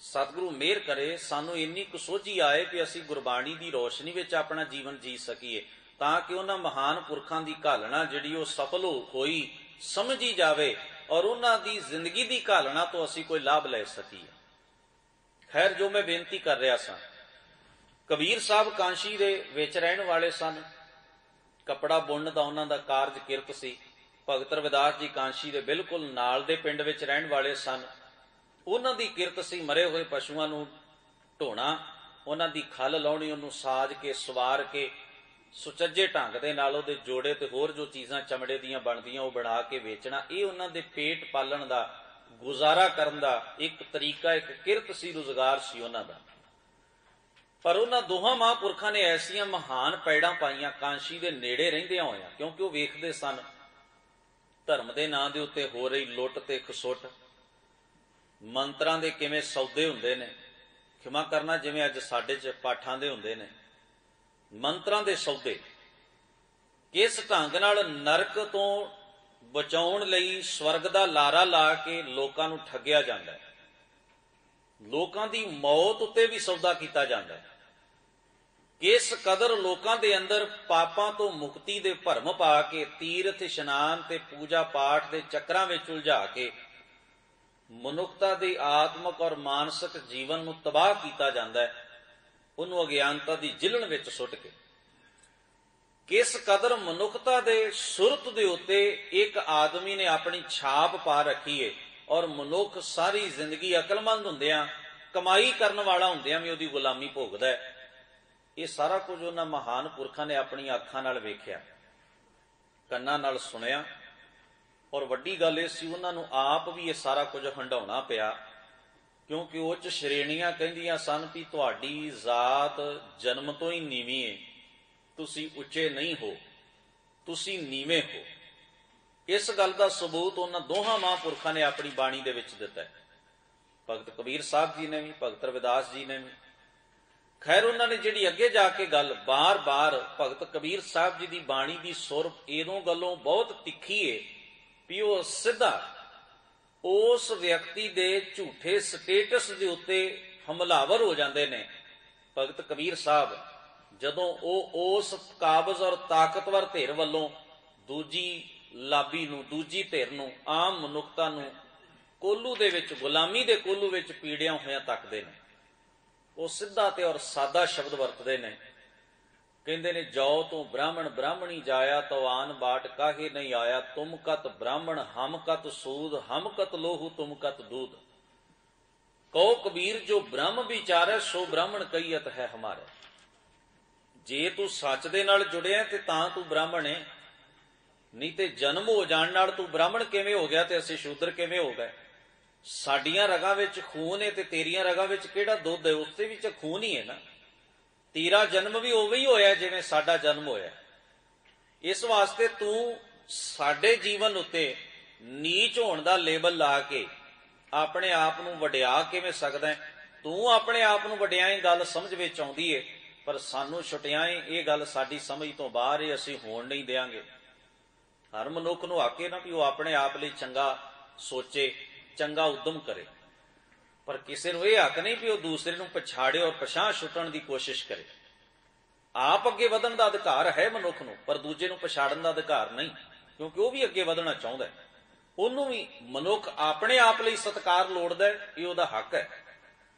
ਸਤਿਗੁਰੂ ਮਿਹਰ ਕਰੇ ਸਾਨੂੰ ਇੰਨੀ ਕੁ ਸੋਝੀ ਆਏ ਕਿ ਅਸੀਂ ਗੁਰਬਾਣੀ ਦੀ ਰੋਸ਼ਨੀ ਵਿੱਚ ਆਪਣਾ ਜੀਵਨ ਜੀ ਸਕੀਏ, ਤਾਂ ਕਿ ਉਹਨਾਂ ਮਹਾਨ ਪੁਰਖਾਂ ਦੀ ਘਾਲਣਾ ਜਿਹੜੀ ਉਹ ਸਫਲ ਹੋਈ ਸਮਝੀ ਜਾਵੇ ਔਰ ਉਹਨਾਂ ਦੀ ਜ਼ਿੰਦਗੀ ਦੀ ਘਾਲਣਾ ਤੋਂ ਅਸੀਂ ਕੋਈ ਲਾਭ ਲੈ ਸਕੀਏ। ਖੈਰ, ਜੋ ਮੈਂ ਬੇਨਤੀ ਕਰ ਰਿਹਾ ਸਾਂ, ਕਬੀਰ ਸਾਹਿਬ ਕਾਂਸ਼ੀ ਦੇ ਵਿੱਚ ਰਹਿਣ ਵਾਲੇ ਸਨ, ਕੱਪੜਾ ਬੁਣਨ ਦਾ ਉਹਨਾਂ ਦਾ ਕਾਰਜ ਕਿਰਤ ਸੀ। ਭਗਤ ਰਵਿਦਾਸ ਜੀ ਕਾਂਸ਼ੀ ਦੇ ਬਿਲਕੁਲ ਨਾਲ ਦੇ ਪਿੰਡ ਵਿੱਚ ਰਹਿਣ ਵਾਲੇ ਸਨ। ਉਹਨਾਂ ਦੀ ਕਿਰਤ ਸੀ ਮਰੇ ਹੋਏ ਪਸ਼ੂਆਂ ਨੂੰ ਢੋਣਾ, ਉਹਨਾਂ ਦੀ ਖੱਲ ਲਾਉਣੀ, ਉਹਨੂੰ ਸਾਜ ਕੇ ਸਵਾਰ ਕੇ ਸੁਚੱਜੇ ਢੰਗ ਦੇ ਨਾਲ ਉਹਦੇ ਜੋੜੇ ਤੇ ਹੋਰ ਜੋ ਚੀਜ਼ਾਂ ਚਮੜੇ ਦੀਆਂ ਬਣਦੀਆਂ ਉਹ ਬਣਾ ਕੇ ਵੇਚਣਾ। ਇਹ ਉਹਨਾਂ ਦੇ ਪੇਟ ਪਾਲਣ ਦਾ, ਗੁਜ਼ਾਰਾ ਕਰਨ ਦਾ ਇੱਕ ਤਰੀਕਾ, ਇੱਕ ਕਿਰਤ ਸੀ, ਰੁਜ਼ਗਾਰ ਸੀ ਉਹਨਾਂ ਦਾ। ਪਰ ਉਹਨਾਂ ਦੋਹਾਂ ਮਹਾਂਪੁਰਖਾਂ ਨੇ ਐਸੀਆਂ ਮਹਾਨ ਪੈੜਾਂ ਪਾਈਆਂ ਕਾਂਸ਼ੀ ਦੇ ਨੇੜੇ ਰਹਿੰਦਿਆਂ ਹੋਇਆਂ, ਕਿਉਂਕਿ ਉਹ ਵੇਖਦੇ ਸਨ ਧਰਮ ਦੇ ਨਾਂ ਦੇ ਉੱਤੇ ਹੋ ਰਹੀ ਲੁੱਟ ਤੇ ਖਸੁੱਟ, ਮੰਤਰਾਂ ਦੇ ਕਿਵੇਂ ਸੌਦੇ ਹੁੰਦੇ ਨੇ, ਖਿਮਾ ਕਰਨਾ ਜਿਵੇਂ ਅੱਜ ਸਾਡੇ 'ਚ ਪਾਠਾਂ ਦੇ ਹੁੰਦੇ ਨੇ, ਮੰਤਰਾਂ ਦੇ ਸੌਦੇ, ਕਿਸ ਢੰਗ ਨਾਲ ਨਰਕ ਤੋਂ ਬਚਾਉਣ ਲਈ ਸਵਰਗ ਦਾ ਲਾਰਾ ਲਾ ਕੇ ਲੋਕਾਂ ਨੂੰ ਠੱਗਿਆ ਜਾਂਦਾ ਹੈ, ਲੋਕਾਂ ਦੀ ਮੌਤ ਉੱਤੇ ਵੀ ਸੌਦਾ ਕੀਤਾ ਜਾਂਦਾ ਹੈ, ਕਿਸ ਕਦਰ ਲੋਕਾਂ ਦੇ ਅੰਦਰ ਪਾਪਾਂ ਤੋਂ ਮੁਕਤੀ ਦੇ ਭਰਮ ਪਾ ਕੇ ਤੀਰਥ ਇਸ਼ਨਾਨ ਤੇ ਪੂਜਾ ਪਾਠ ਦੇ ਚੱਕਰਾਂ ਵਿੱਚ ਉਲਝਾ ਕੇ ਮਨੁੱਖਤਾ ਦੀ ਆਤਮਿਕ ਔਰ ਮਾਨਸਿਕ ਜੀਵਨ ਨੂੰ ਤਬਾਹ ਕੀਤਾ ਜਾਂਦਾ ਹੈ, ਉਹਨੂੰ ਅਗਿਆਨਤਾ ਦੀ ਜਿਲਣ ਵਿੱਚ ਸੁੱਟ ਕੇ। ਕਿਸ ਕਦਰ ਮਨੁੱਖਤਾ ਦੇ ਸੁਰਤ ਦੇ ਉੱਤੇ ਇੱਕ ਆਦਮੀ ਨੇ ਆਪਣੀ ਛਾਪ ਪਾ ਰੱਖੀ ਹੈ ਔਰ ਮਨੁੱਖ ਸਾਰੀ ਜ਼ਿੰਦਗੀ ਅਕਲਮੰਦ ਹੁੰਦਿਆਂ, ਕਮਾਈ ਕਰਨ ਵਾਲਾ ਹੁੰਦਿਆਂ ਵੀ ਉਹਦੀ ਗੁਲਾਮੀ ਭੋਗਦਾ ਹੈ। ਇਹ ਸਾਰਾ ਕੁਝ ਉਹਨਾਂ ਮਹਾਨ ਪੁਰਖਾਂ ਨੇ ਆਪਣੀਆਂ ਅੱਖਾਂ ਨਾਲ ਵੇਖਿਆ, ਕੰਨਾਂ ਨਾਲ ਸੁਣਿਆ, ਔਰ ਵੱਡੀ ਗੱਲ ਇਹ ਸੀ ਉਹਨਾਂ ਨੂੰ ਆਪ ਵੀ ਇਹ ਸਾਰਾ ਕੁਝ ਹੰਢਾਉਣਾ ਪਿਆ, ਕਿਉਂਕਿ ਉਹ 'ਚ ਸ਼੍ਰੇਣੀਆਂ ਕਹਿੰਦੀਆਂ ਸਨ ਕਿ ਤੁਹਾਡੀ ਜ਼ਾਤ ਜਨਮ ਤੋਂ ਹੀ ਨੀਵੀਂ ਹੈ, ਤੁਸੀਂ ਉੱਚੇ ਨਹੀਂ ਹੋ, ਤੁਸੀਂ ਨੀਵੇਂ ਹੋ। ਇਸ ਗੱਲ ਦਾ ਸਬੂਤ ਉਹਨਾਂ ਦੋਹਾਂ ਮਹਾਂਪੁਰਖਾਂ ਨੇ ਆਪਣੀ ਬਾਣੀ ਦੇ ਵਿੱਚ ਦਿੱਤਾ ਹੈ, ਭਗਤ ਕਬੀਰ ਸਾਹਿਬ ਜੀ ਨੇ ਵੀ, ਭਗਤ ਰਵਿਦਾਸ ਜੀ ਨੇ ਵੀ। ਖੈਰ, ਉਹਨਾਂ ਨੇ ਜਿਹੜੀ ਅੱਗੇ ਜਾ ਕੇ ਗੱਲ ਬਾਰ-ਬਾਰ, ਭਗਤ ਕਬੀਰ ਸਾਹਿਬ ਜੀ ਦੀ ਬਾਣੀ ਦੀ ਸੁਰ ਇਹਦੋਂ ਗੱਲੋਂ ਬਹੁਤ ਤਿੱਖੀ ਹੈ ਵੀ ਉਹ ਸਿੱਧਾ ਉਸ ਵਿਅਕਤੀ ਦੇ ਝੂਠੇ ਸਟੇਟਸ ਦੇ ਉੱਤੇ ਹਮਲਾਵਰ ਹੋ ਜਾਂਦੇ ਨੇ। ਭਗਤ ਕਬੀਰ ਸਾਹਿਬ ਜਦੋਂ ਉਹ ਉਸ ਕਾਬਜ਼ ਔਰ ਤਾਕਤਵਰ ਧਿਰ ਵੱਲੋਂ ਦੂਜੀ ਲਾਬੀ ਨੂੰ, ਦੂਜੀ ਧਿਰ ਨੂੰ, ਆਮ ਮਨੁੱਖਤਾ ਨੂੰ ਕੋਲੂ ਦੇ ਵਿੱਚ, ਗੁਲਾਮੀ ਦੇ ਕੋਲੂ ਵਿੱਚ ਪੀੜਿਆਂ ਹੋਇਆਂ ਤੱਕਦੇ ਨੇ, ਉਹ ਸਿੱਧਾ ਤੇ ਔਰ ਸਾਦਾ ਸ਼ਬਦ ਵਰਤਦੇ ਨੇ। ਕਹਿੰਦੇ ਨੇ, ਜौ ਤੋਂ ਬ੍ਰਾਹਮਣ ਬ੍ਰਾਹਮਣੀ ਜਾਇਆ, ਤੋ ਆਨ ਬਾਟ ਕਾਹੇ ਨਹੀਂ ਆਇਆ, ਤੁਮ ਕਤ ਬ੍ਰਾਹਮਣ ਹਮ ਕਤ ਸੂਦ, ਹਮ ਕਤ ਲੋਹੂ ਤੁਮ ਕਤ ਦੂਧ। ਕਹੋ ਕਬੀਰ ਜੋ ਬ੍ਰਹਮ ਵਿਚਾਰੈ, ਸੋ ਬ੍ਰਾਹਮਣ ਕਹੀਅਤ ਹੈ ਹਮਾਰੇ। ਜੇ ਤੂੰ ਸੱਚ ਦੇ ਨਾਲ ਜੁੜਿਆ ਤੇ ਤਾਂ ਤੂੰ ਬ੍ਰਾਹਮਣ ਹੈ, ਨਹੀਂ ਤੇ ਜਨਮ ਹੋ ਜਾਣ ਨਾਲ ਤੂੰ ਬ੍ਰਾਹਮਣ ਕਿਵੇਂ ਹੋ ਗਿਆ ਤੇ ਅਸੀਂ ਸ਼ੂਦਰ ਕਿਵੇਂ ਹੋ ਗਏ? ਸਾਡੀਆਂ ਰਗਾਂ ਵਿੱਚ ਖੂਨ ਹੈ ਤੇ ਤੇਰੀਆਂ ਰਗਾਂ ਵਿੱਚ ਕਿਹੜਾ ਦੁੱਧ ਹੈ? ਉਸ ਦੇ ਵਿੱਚ ਖੂਨ ਹੀ ਹੈ ਨਾ। ਤੇਰਾ ਜਨਮ ਵੀ ਉਵੇਂ ਹੀ ਹੋਇਆ ਜਿਵੇਂ ਸਾਡਾ ਜਨਮ ਹੋਇਆ। ਇਸ ਵਾਸਤੇ ਤੂੰ ਸਾਡੇ ਜੀਵਨ ਉੱਤੇ ਨੀਚ ਹੋਣ ਦਾ ਲੇਬਲ ਲਾ ਕੇ ਆਪਣੇ ਆਪ ਨੂੰ ਵਡਿਆ ਕਿਵੇਂ ਸਕਦਾ ਹੈ? ਤੂੰ ਆਪਣੇ ਆਪ ਨੂੰ ਵਡਿਆਈ ਗੱਲ ਸਮਝ ਵਿੱਚ ਆਉਂਦੀ ਹੈ, ਪਰ ਸਾਨੂੰ ਛੁਟਿਆਈ ਇਹ ਗੱਲ ਸਾਡੀ ਸਮਝ ਤੋਂ ਬਾਹਰ ਹੈ, ਅਸੀਂ ਹੋਣ ਨਹੀਂ ਦਿਆਂਗੇ। ਹਰ ਮਨੁੱਖ ਨੂੰ ਆਕੇ ਨਾ ਵੀ ਉਹ ਆਪਣੇ ਆਪ ਲਈ ਚੰਗਾ ਸੋਚੇ, ਚੰਗਾ ਉਦਮ ਕਰੇ, ਪਰ ਕਿਸੇ ਨੂੰ ਇਹ ਹੱਕ ਨਹੀਂ ਵੀ ਉਹ ਦੂਸਰੇ ਨੂੰ ਪਛਾੜੇ ਔਰ ਪਛਾਹ ਛੁੱਟਣ ਦੀ ਕੋਸ਼ਿਸ਼ ਕਰੇ। ਆਪ ਅੱਗੇ ਵਧਣ ਦਾ ਅਧਿਕਾਰ ਹੈ ਮਨੁੱਖ ਨੂੰ, ਪਰ ਦੂਜੇ ਨੂੰ ਪਛਾੜਨ ਦਾ ਅਧਿਕਾਰ ਨਹੀਂ, ਕਿਉਂਕਿ ਉਹ ਵੀ ਅੱਗੇ ਵਧਣਾ ਚਾਹੁੰਦਾ ਹੈ। ਉਹਨੂੰ ਵੀ ਮਨੁੱਖ ਆਪਣੇ ਆਪ ਲਈ ਸਤਿਕਾਰ ਲੋੜਦਾ, ਇਹ ਉਹਦਾ ਹੱਕ ਹੈ।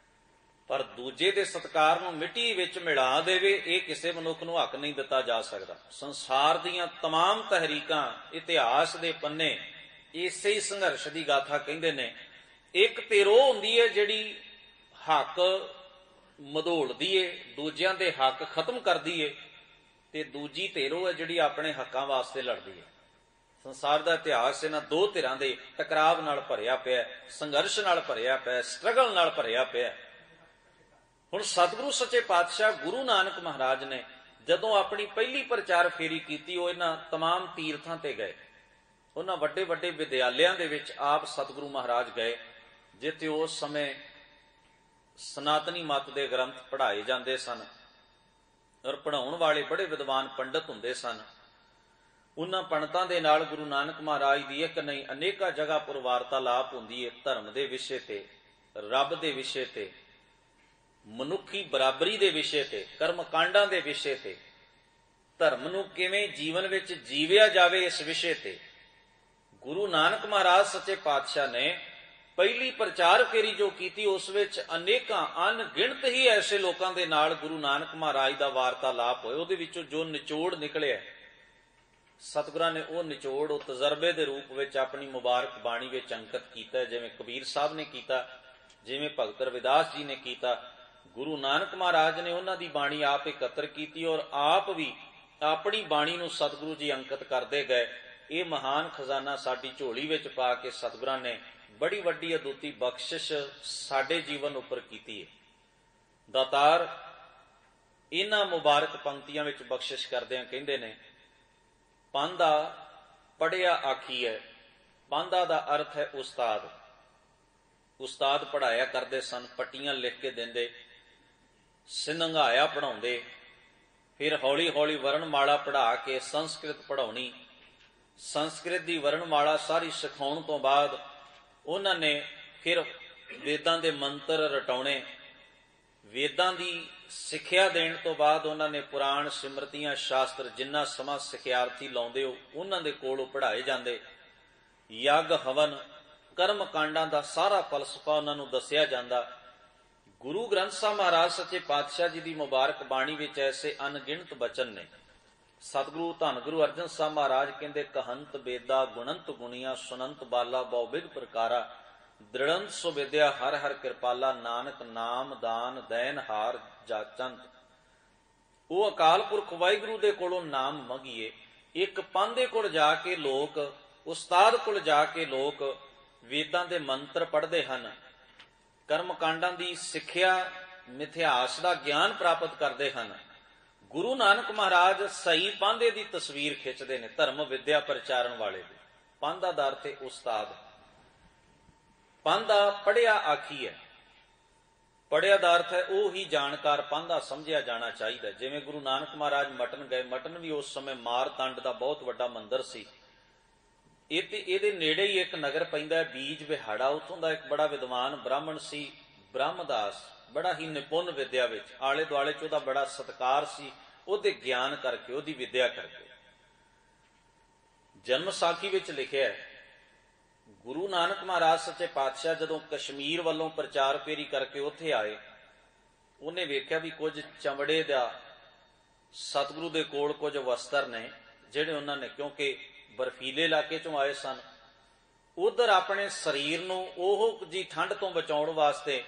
ਪਰ ਦੂਜੇ ਦੇ ਸਤਿਕਾਰ ਨੂੰ ਮਿੱਟੀ ਵਿੱਚ ਮਿਲਾ ਦੇਵੇ, ਇਹ ਕਿਸੇ ਮਨੁੱਖ ਨੂੰ ਹੱਕ ਨਹੀਂ ਦਿੱਤਾ ਜਾ ਸਕਦਾ। ਸੰਸਾਰ ਦੀਆਂ तमाम ਤਹਿਰੀਕਾਂ, ਇਤਿਹਾਸ ਦੇ ਪੰਨੇ ਇਸੇ ਹੀ ਸੰਘਰਸ਼ ਦੀ ਗਾਥਾ ਕਹਿੰਦੇ ਨੇ। ਇੱਕ ਧਿਰ ਉਹ ਹੁੰਦੀ ਹੈ ਜਿਹੜੀ ਹੱਕ ਮਧੋਲਦੀ ਏ, ਦੂਜਿਆਂ ਦੇ ਹੱਕ ਖਤਮ ਕਰਦੀ ਏ, ਤੇ ਦੂਜੀ ਧਿਰ ਉਹ ਹੈ ਜਿਹੜੀ ਆਪਣੇ ਹੱਕਾਂ ਵਾਸਤੇ ਲੜਦੀ ਹੈ। ਸੰਸਾਰ ਦਾ ਇਤਿਹਾਸ ਇਹਨਾਂ ਦੋ ਧਿਰਾਂ ਦੇ ਟਕਰਾਵ ਨਾਲ ਭਰਿਆ ਪਿਆ, ਸੰਘਰਸ਼ ਨਾਲ ਭਰਿਆ ਪਿਆ, ਸਟਰਗਲ ਨਾਲ ਭਰਿਆ ਪਿਆ। ਹੁਣ ਸਤਿਗੁਰੂ ਸੱਚੇ ਪਾਤਸ਼ਾਹ ਗੁਰੂ ਨਾਨਕ ਮਹਾਰਾਜ ਨੇ ਜਦੋਂ ਆਪਣੀ ਪਹਿਲੀ ਪ੍ਰਚਾਰ ਫੇਰੀ ਕੀਤੀ, ਉਹ ਇਹਨਾਂ तमाम ਤੀਰਥਾਂ ਤੇ ਗਏ। ਉਹਨਾਂ ਵੱਡੇ ਵੱਡੇ ਵਿਦਿਆਲਿਆਂ ਦੇ ਵਿੱਚ ਆਪ ਸਤਿਗੁਰੂ ਮਹਾਰਾਜ ਗਏ, ਜਿੱਥੇ ਉਸ ਸਮੇਂ ਸਨਾਤਨੀ ਮਤ ਦੇ ਗ੍ਰੰਥ ਪੜ੍ਹਾਏ ਜਾਂਦੇ ਸਨ ਔਰ ਪੜ੍ਹਾਉਣ ਵਾਲੇ ਬੜੇ ਵਿਦਵਾਨ ਪੰਡਤ ਹੁੰਦੇ ਸਨ। ਉਹਨਾਂ ਪੰਡਤਾਂ ਦੇ ਨਾਲ ਗੁਰੂ ਨਾਨਕ ਮਹਾਰਾਜ ਦੀ ਇੱਕ ਨਹੀਂ ਅਨੇਕਾਂ ਜਗ੍ਹਾ ਪਰ ਵਾਰਤਾਲਾਪ ਹੁੰਦੀ ਹੈ, ਧਰਮ ਦੇ ਵਿਸ਼ੇ ਤੇ, ਰੱਬ ਦੇ ਵਿਸ਼ੇ ਤੇ, ਮਨੁੱਖੀ ਬਰਾਬਰੀ ਦੇ ਵਿਸ਼ੇ ਤੇ, ਕਰਮ ਕਾਂਡਾਂ ਦੇ ਵਿਸ਼ੇ ਤੇ, ਧਰਮ ਨੂੰ ਕਿਵੇਂ ਜੀਵਨ ਵਿੱਚ ਜੀਵਿਆ ਜਾਵੇ, ਇਸ ਵਿਸ਼ੇ ਤੇ। ਗੁਰੂ ਨਾਨਕ ਮਹਾਰਾਜ ਸੱਚੇ ਪਾਤਸ਼ਾਹ ਨੇ ਪਹਿਲੀ ਪ੍ਰਚਾਰ ਫੇਰੀ ਜੋ ਕੀਤੀ, ਉਸ ਵਿੱਚ ਅਨੇਕਾਂ ਅਣਗਿਣਤ ਹੀ ਐਸੇ ਲੋਕਾਂ ਦੇ ਨਾਲ ਗੁਰੂ ਨਾਨਕ ਮਹਾਰਾਜ ਦਾ ਵਾਰਤਾਲਾਪ ਹੋਇਆ। ਉਹਦੇ ਵਿੱਚੋਂ ਜੋ ਨਿਚੋੜ ਨਿਕਲਿਆ, ਸਤਿਗੁਰਾਂ ਨੇ ਉਹ ਨਿਚੋੜ ਉਹ ਤਜਰਬੇ ਦੇ ਰੂਪ ਵਿੱਚ ਆਪਣੀ ਮੁਬਾਰਕ ਬਾਣੀ ਵਿੱਚ ਅੰਕਿਤ ਕੀਤਾ, ਜਿਵੇਂ ਕਬੀਰ ਸਾਹਿਬ ਨੇ ਕੀਤਾ, ਜਿਵੇਂ ਭਗਤ ਰਵਿਦਾਸ ਜੀ ਨੇ ਕੀਤਾ। ਗੁਰੂ ਨਾਨਕ ਮਹਾਰਾਜ ਨੇ ਉਹਨਾਂ ਦੀ ਬਾਣੀ ਆਪ ਇਕੱਤਰ ਕੀਤੀ ਔਰ ਆਪ ਵੀ ਆਪਣੀ ਬਾਣੀ ਨੂੰ ਸਤਿਗੁਰੂ ਜੀ ਅੰਕਿਤ ਕਰਦੇ ਗਏ। ਇਹ ਮਹਾਨ ਖਜ਼ਾਨਾ ਸਾਡੀ ਝੋਲੀ ਵਿੱਚ ਪਾ ਕੇ ਸਤਿਗੁਰਾਂ ਨੇ ਬੜੀ ਵੱਡੀ ਅਦੁੱਤੀ ਬਖਸ਼ਿਸ਼ ਸਾਡੇ ਜੀਵਨ ਉੱਪਰ ਕੀਤੀ ਹੈ। ਦਾਤਾਰ ਇਹਨਾਂ ਮੁਬਾਰਕ ਪੰਕਤੀਆਂ ਵਿੱਚ ਬਖਸ਼ਿਸ਼ ਕਰਦਿਆਂ ਕਹਿੰਦੇ ਨੇ, ਪਾਂਧਾ ਪੜ੍ਹਿਆ ਆਖੀਐ। ਪਾਂਧਾ ਦਾ ਅਰਥ ਹੈ ਉਸਤਾਦ। ਉਸਤਾਦ ਪੜ੍ਹਾਇਆ ਕਰਦੇ ਸਨ, ਪੱਟੀਆਂ ਲਿਖ ਕੇ ਦਿੰਦੇ, ਸਿੰਨੰਘਾਇਆ ਪੜ੍ਹਾਉਂਦੇ, ਫਿਰ ਹੌਲੀ ਹੌਲੀ ਵਰਣਮਾਲਾ ਪੜ੍ਹਾ ਕੇ ਸੰਸਕ੍ਰਿਤ ਪੜ੍ਹਾਉਣੀ। ਸੰਸਕ੍ਰਿਤ ਦੀ ਵਰਣਮਾਲਾ ਸਾਰੀ ਸਿਖਾਉਣ ਤੋਂ ਬਾਅਦ ਉਹਨਾਂ ਨੇ ਫਿਰ ਵੇਦਾਂ ਦੇ ਮੰਤਰ ਰਟਾਉਣੇ। ਵੇਦਾਂ ਦੀ ਸਿੱਖਿਆ ਦੇਣ ਤੋਂ ਬਾਅਦ ਉਹਨਾਂ ਨੇ ਪੁਰਾਣ ਸਿਮਰਤੀਆਂ ਸ਼ਾਸਤਰ ਜਿੰਨਾ ਸਮਾਂ ਸਿਖਿਆਰਥੀ ਲਾਉਂਦੇ ਹੋ ਉਹਨਾਂ ਦੇ ਕੋਲੋਂ ਪੜ੍ਹਾਏ ਜਾਂਦੇ। ਯੱਗ ਹਵਨ ਕਰਮ ਕਾਂਡਾਂ ਦਾ ਸਾਰਾ ਫਲਸਫਾ ਉਹਨਾਂ ਨੂੰ ਦੱਸਿਆ ਜਾਂਦਾ। ਗੁਰੂ ਗ੍ਰੰਥ ਸਾਹਿਬ ਮਹਾਰਾਜ ਸੱਚੇ ਪਾਤਸ਼ਾਹ ਜੀ ਦੀ ਮੁਬਾਰਕ ਬਾਣੀ ਵਿੱਚ ਐਸੇ ਅਣਗਿਣਤ ਬਚਨ ਨੇ। ਸਤਿਗੁਰੂ ਧੰਨ ਗੁਰੂ ਅਰਜਨ ਸਾਹਿਬ ਮਹਾਰਾਜ ਕਹਿੰਦੇ, ਕਹੰਤ ਬੇਦਾ ਗੁਣੰਤ ਗੁਣੀਆਂ ਸੁਨੰਤ ਬਾਲਾ ਬਹੁ ਵਿਧ ਪ੍ਰਕਾਰਾ ਦ੍ਰਿੜੰਤ ਸੁਬਿਦਿਆ ਹਰ ਹਰ ਕਿਰਪਾਲਾ ਨਾਨਕ ਨਾਮ ਦਾਨ ਦੈਨ ਹਾਰ ਜਾਚੰਤ। ਉਹ ਅਕਾਲ ਪੁਰਖ ਵਾਹਿਗੁਰੂ ਦੇ ਕੋਲੋਂ ਨਾਮ ਮੰਗੀਏ। ਇੱਕ ਪਾਂਧੇ ਕੋਲ ਜਾ ਕੇ ਲੋਕ, ਉਸਤਾਦ ਕੋਲ ਜਾ ਕੇ ਲੋਕ ਵੇਦਾਂ ਦੇ ਮੰਤਰ ਪੜ੍ਹਦੇ ਹਨ, ਕਰਮ ਕਾਂਡਾਂ ਦੀ ਸਿੱਖਿਆ, ਮਿਥਿਹਾਸ ਦਾ ਗਿਆਨ ਪ੍ਰਾਪਤ ਕਰਦੇ ਹਨ। ਗੁਰੂ ਨਾਨਕ ਮਹਾਰਾਜ ਸਹੀ ਪਾਂਧੇ ਦੀ ਤਸਵੀਰ ਖਿੱਚਦੇ ਨੇ, ਧਰਮ ਵਿਦਿਆ ਪ੍ਰਚਾਰਨ ਵਾਲੇ ਦੀ। ਪਾਂਧਾ ਦਾ ਅਰਥ ਹੈ ਉਸਤਾਦ। ਪਾਂਧਾ ਪੜ੍ਹਿਆ ਆਖੀ ਹੈ। ਪੜ੍ਹਿਆ ਦਾ ਅਰਥ ਹੈ ਉਹ ਹੀ ਜਾਣਕਾਰ ਪਾਂਧਾ ਸਮਝਿਆ ਜਾਣਾ ਚਾਹੀਦਾ। ਜਿਵੇਂ ਗੁਰੂ ਨਾਨਕ ਮਹਾਰਾਜ ਮਟਨ ਗਏ, ਮਟਨ ਵੀ ਉਸ ਸਮੇਂ ਮਾਰਤੰਡ ਦਾ ਬਹੁਤ ਵੱਡਾ ਮੰਦਿਰ ਸੀ। ਇਹਦੇ ਨੇੜੇ ਹੀ ਇੱਕ ਨਗਰ ਪੈਂਦਾ ਬੀਜ ਵਿਹਾੜਾ, ਉੱਥੋਂ ਦਾ ਇੱਕ ਬੜਾ ਵਿਦਵਾਨ ਬ੍ਰਾਹਮਣ ਸੀ ਬ੍ਰਹਮਦਾਸ, ਬੜਾ ਹੀ ਨਿਪੁੰਨ ਵਿਦਿਆ ਵਿੱਚ। ਆਲੇ ਦੁਆਲੇ ਚ ਉਹਦਾ ਬੜਾ ਸਤਿਕਾਰ ਸੀ, ਉਹਦੇ ਗਿਆਨ ਕਰਕੇ, ਉਹਦੀ ਵਿਦਿਆ ਕਰਕੇ। ਜਨਮ ਸਾਖੀ ਵਿੱਚ ਲਿਖਿਆ, ਗੁਰੂ ਨਾਨਕ ਮਹਾਰਾਜ ਸੱਚੇ ਪਾਤਸ਼ਾਹ ਜਦੋਂ ਕਸ਼ਮੀਰ ਵੱਲੋਂ ਪ੍ਰਚਾਰ ਫੇਰੀ ਕਰਕੇ ਉੱਥੇ ਆਏ, ਉਹਨੇ ਵੇਖਿਆ ਵੀ ਕੁਝ ਚਮੜੇ ਦਾ ਸਤਿਗੁਰੂ ਦੇ ਕੋਲ ਕੁਝ ਵਸਤਰ ਨੇ ਜਿਹੜੇ ਉਹਨਾਂ ਨੇ, ਕਿਉਂਕਿ ਬਰਫੀਲੇ ਇਲਾਕੇ ਚੋਂ ਆਏ ਸਨ, ਉਧਰ ਆਪਣੇ ਸਰੀਰ ਨੂੰ ਉਹ ਜੀ ਠੰਡ ਤੋਂ ਬਚਾਉਣ ਵਾਸਤੇ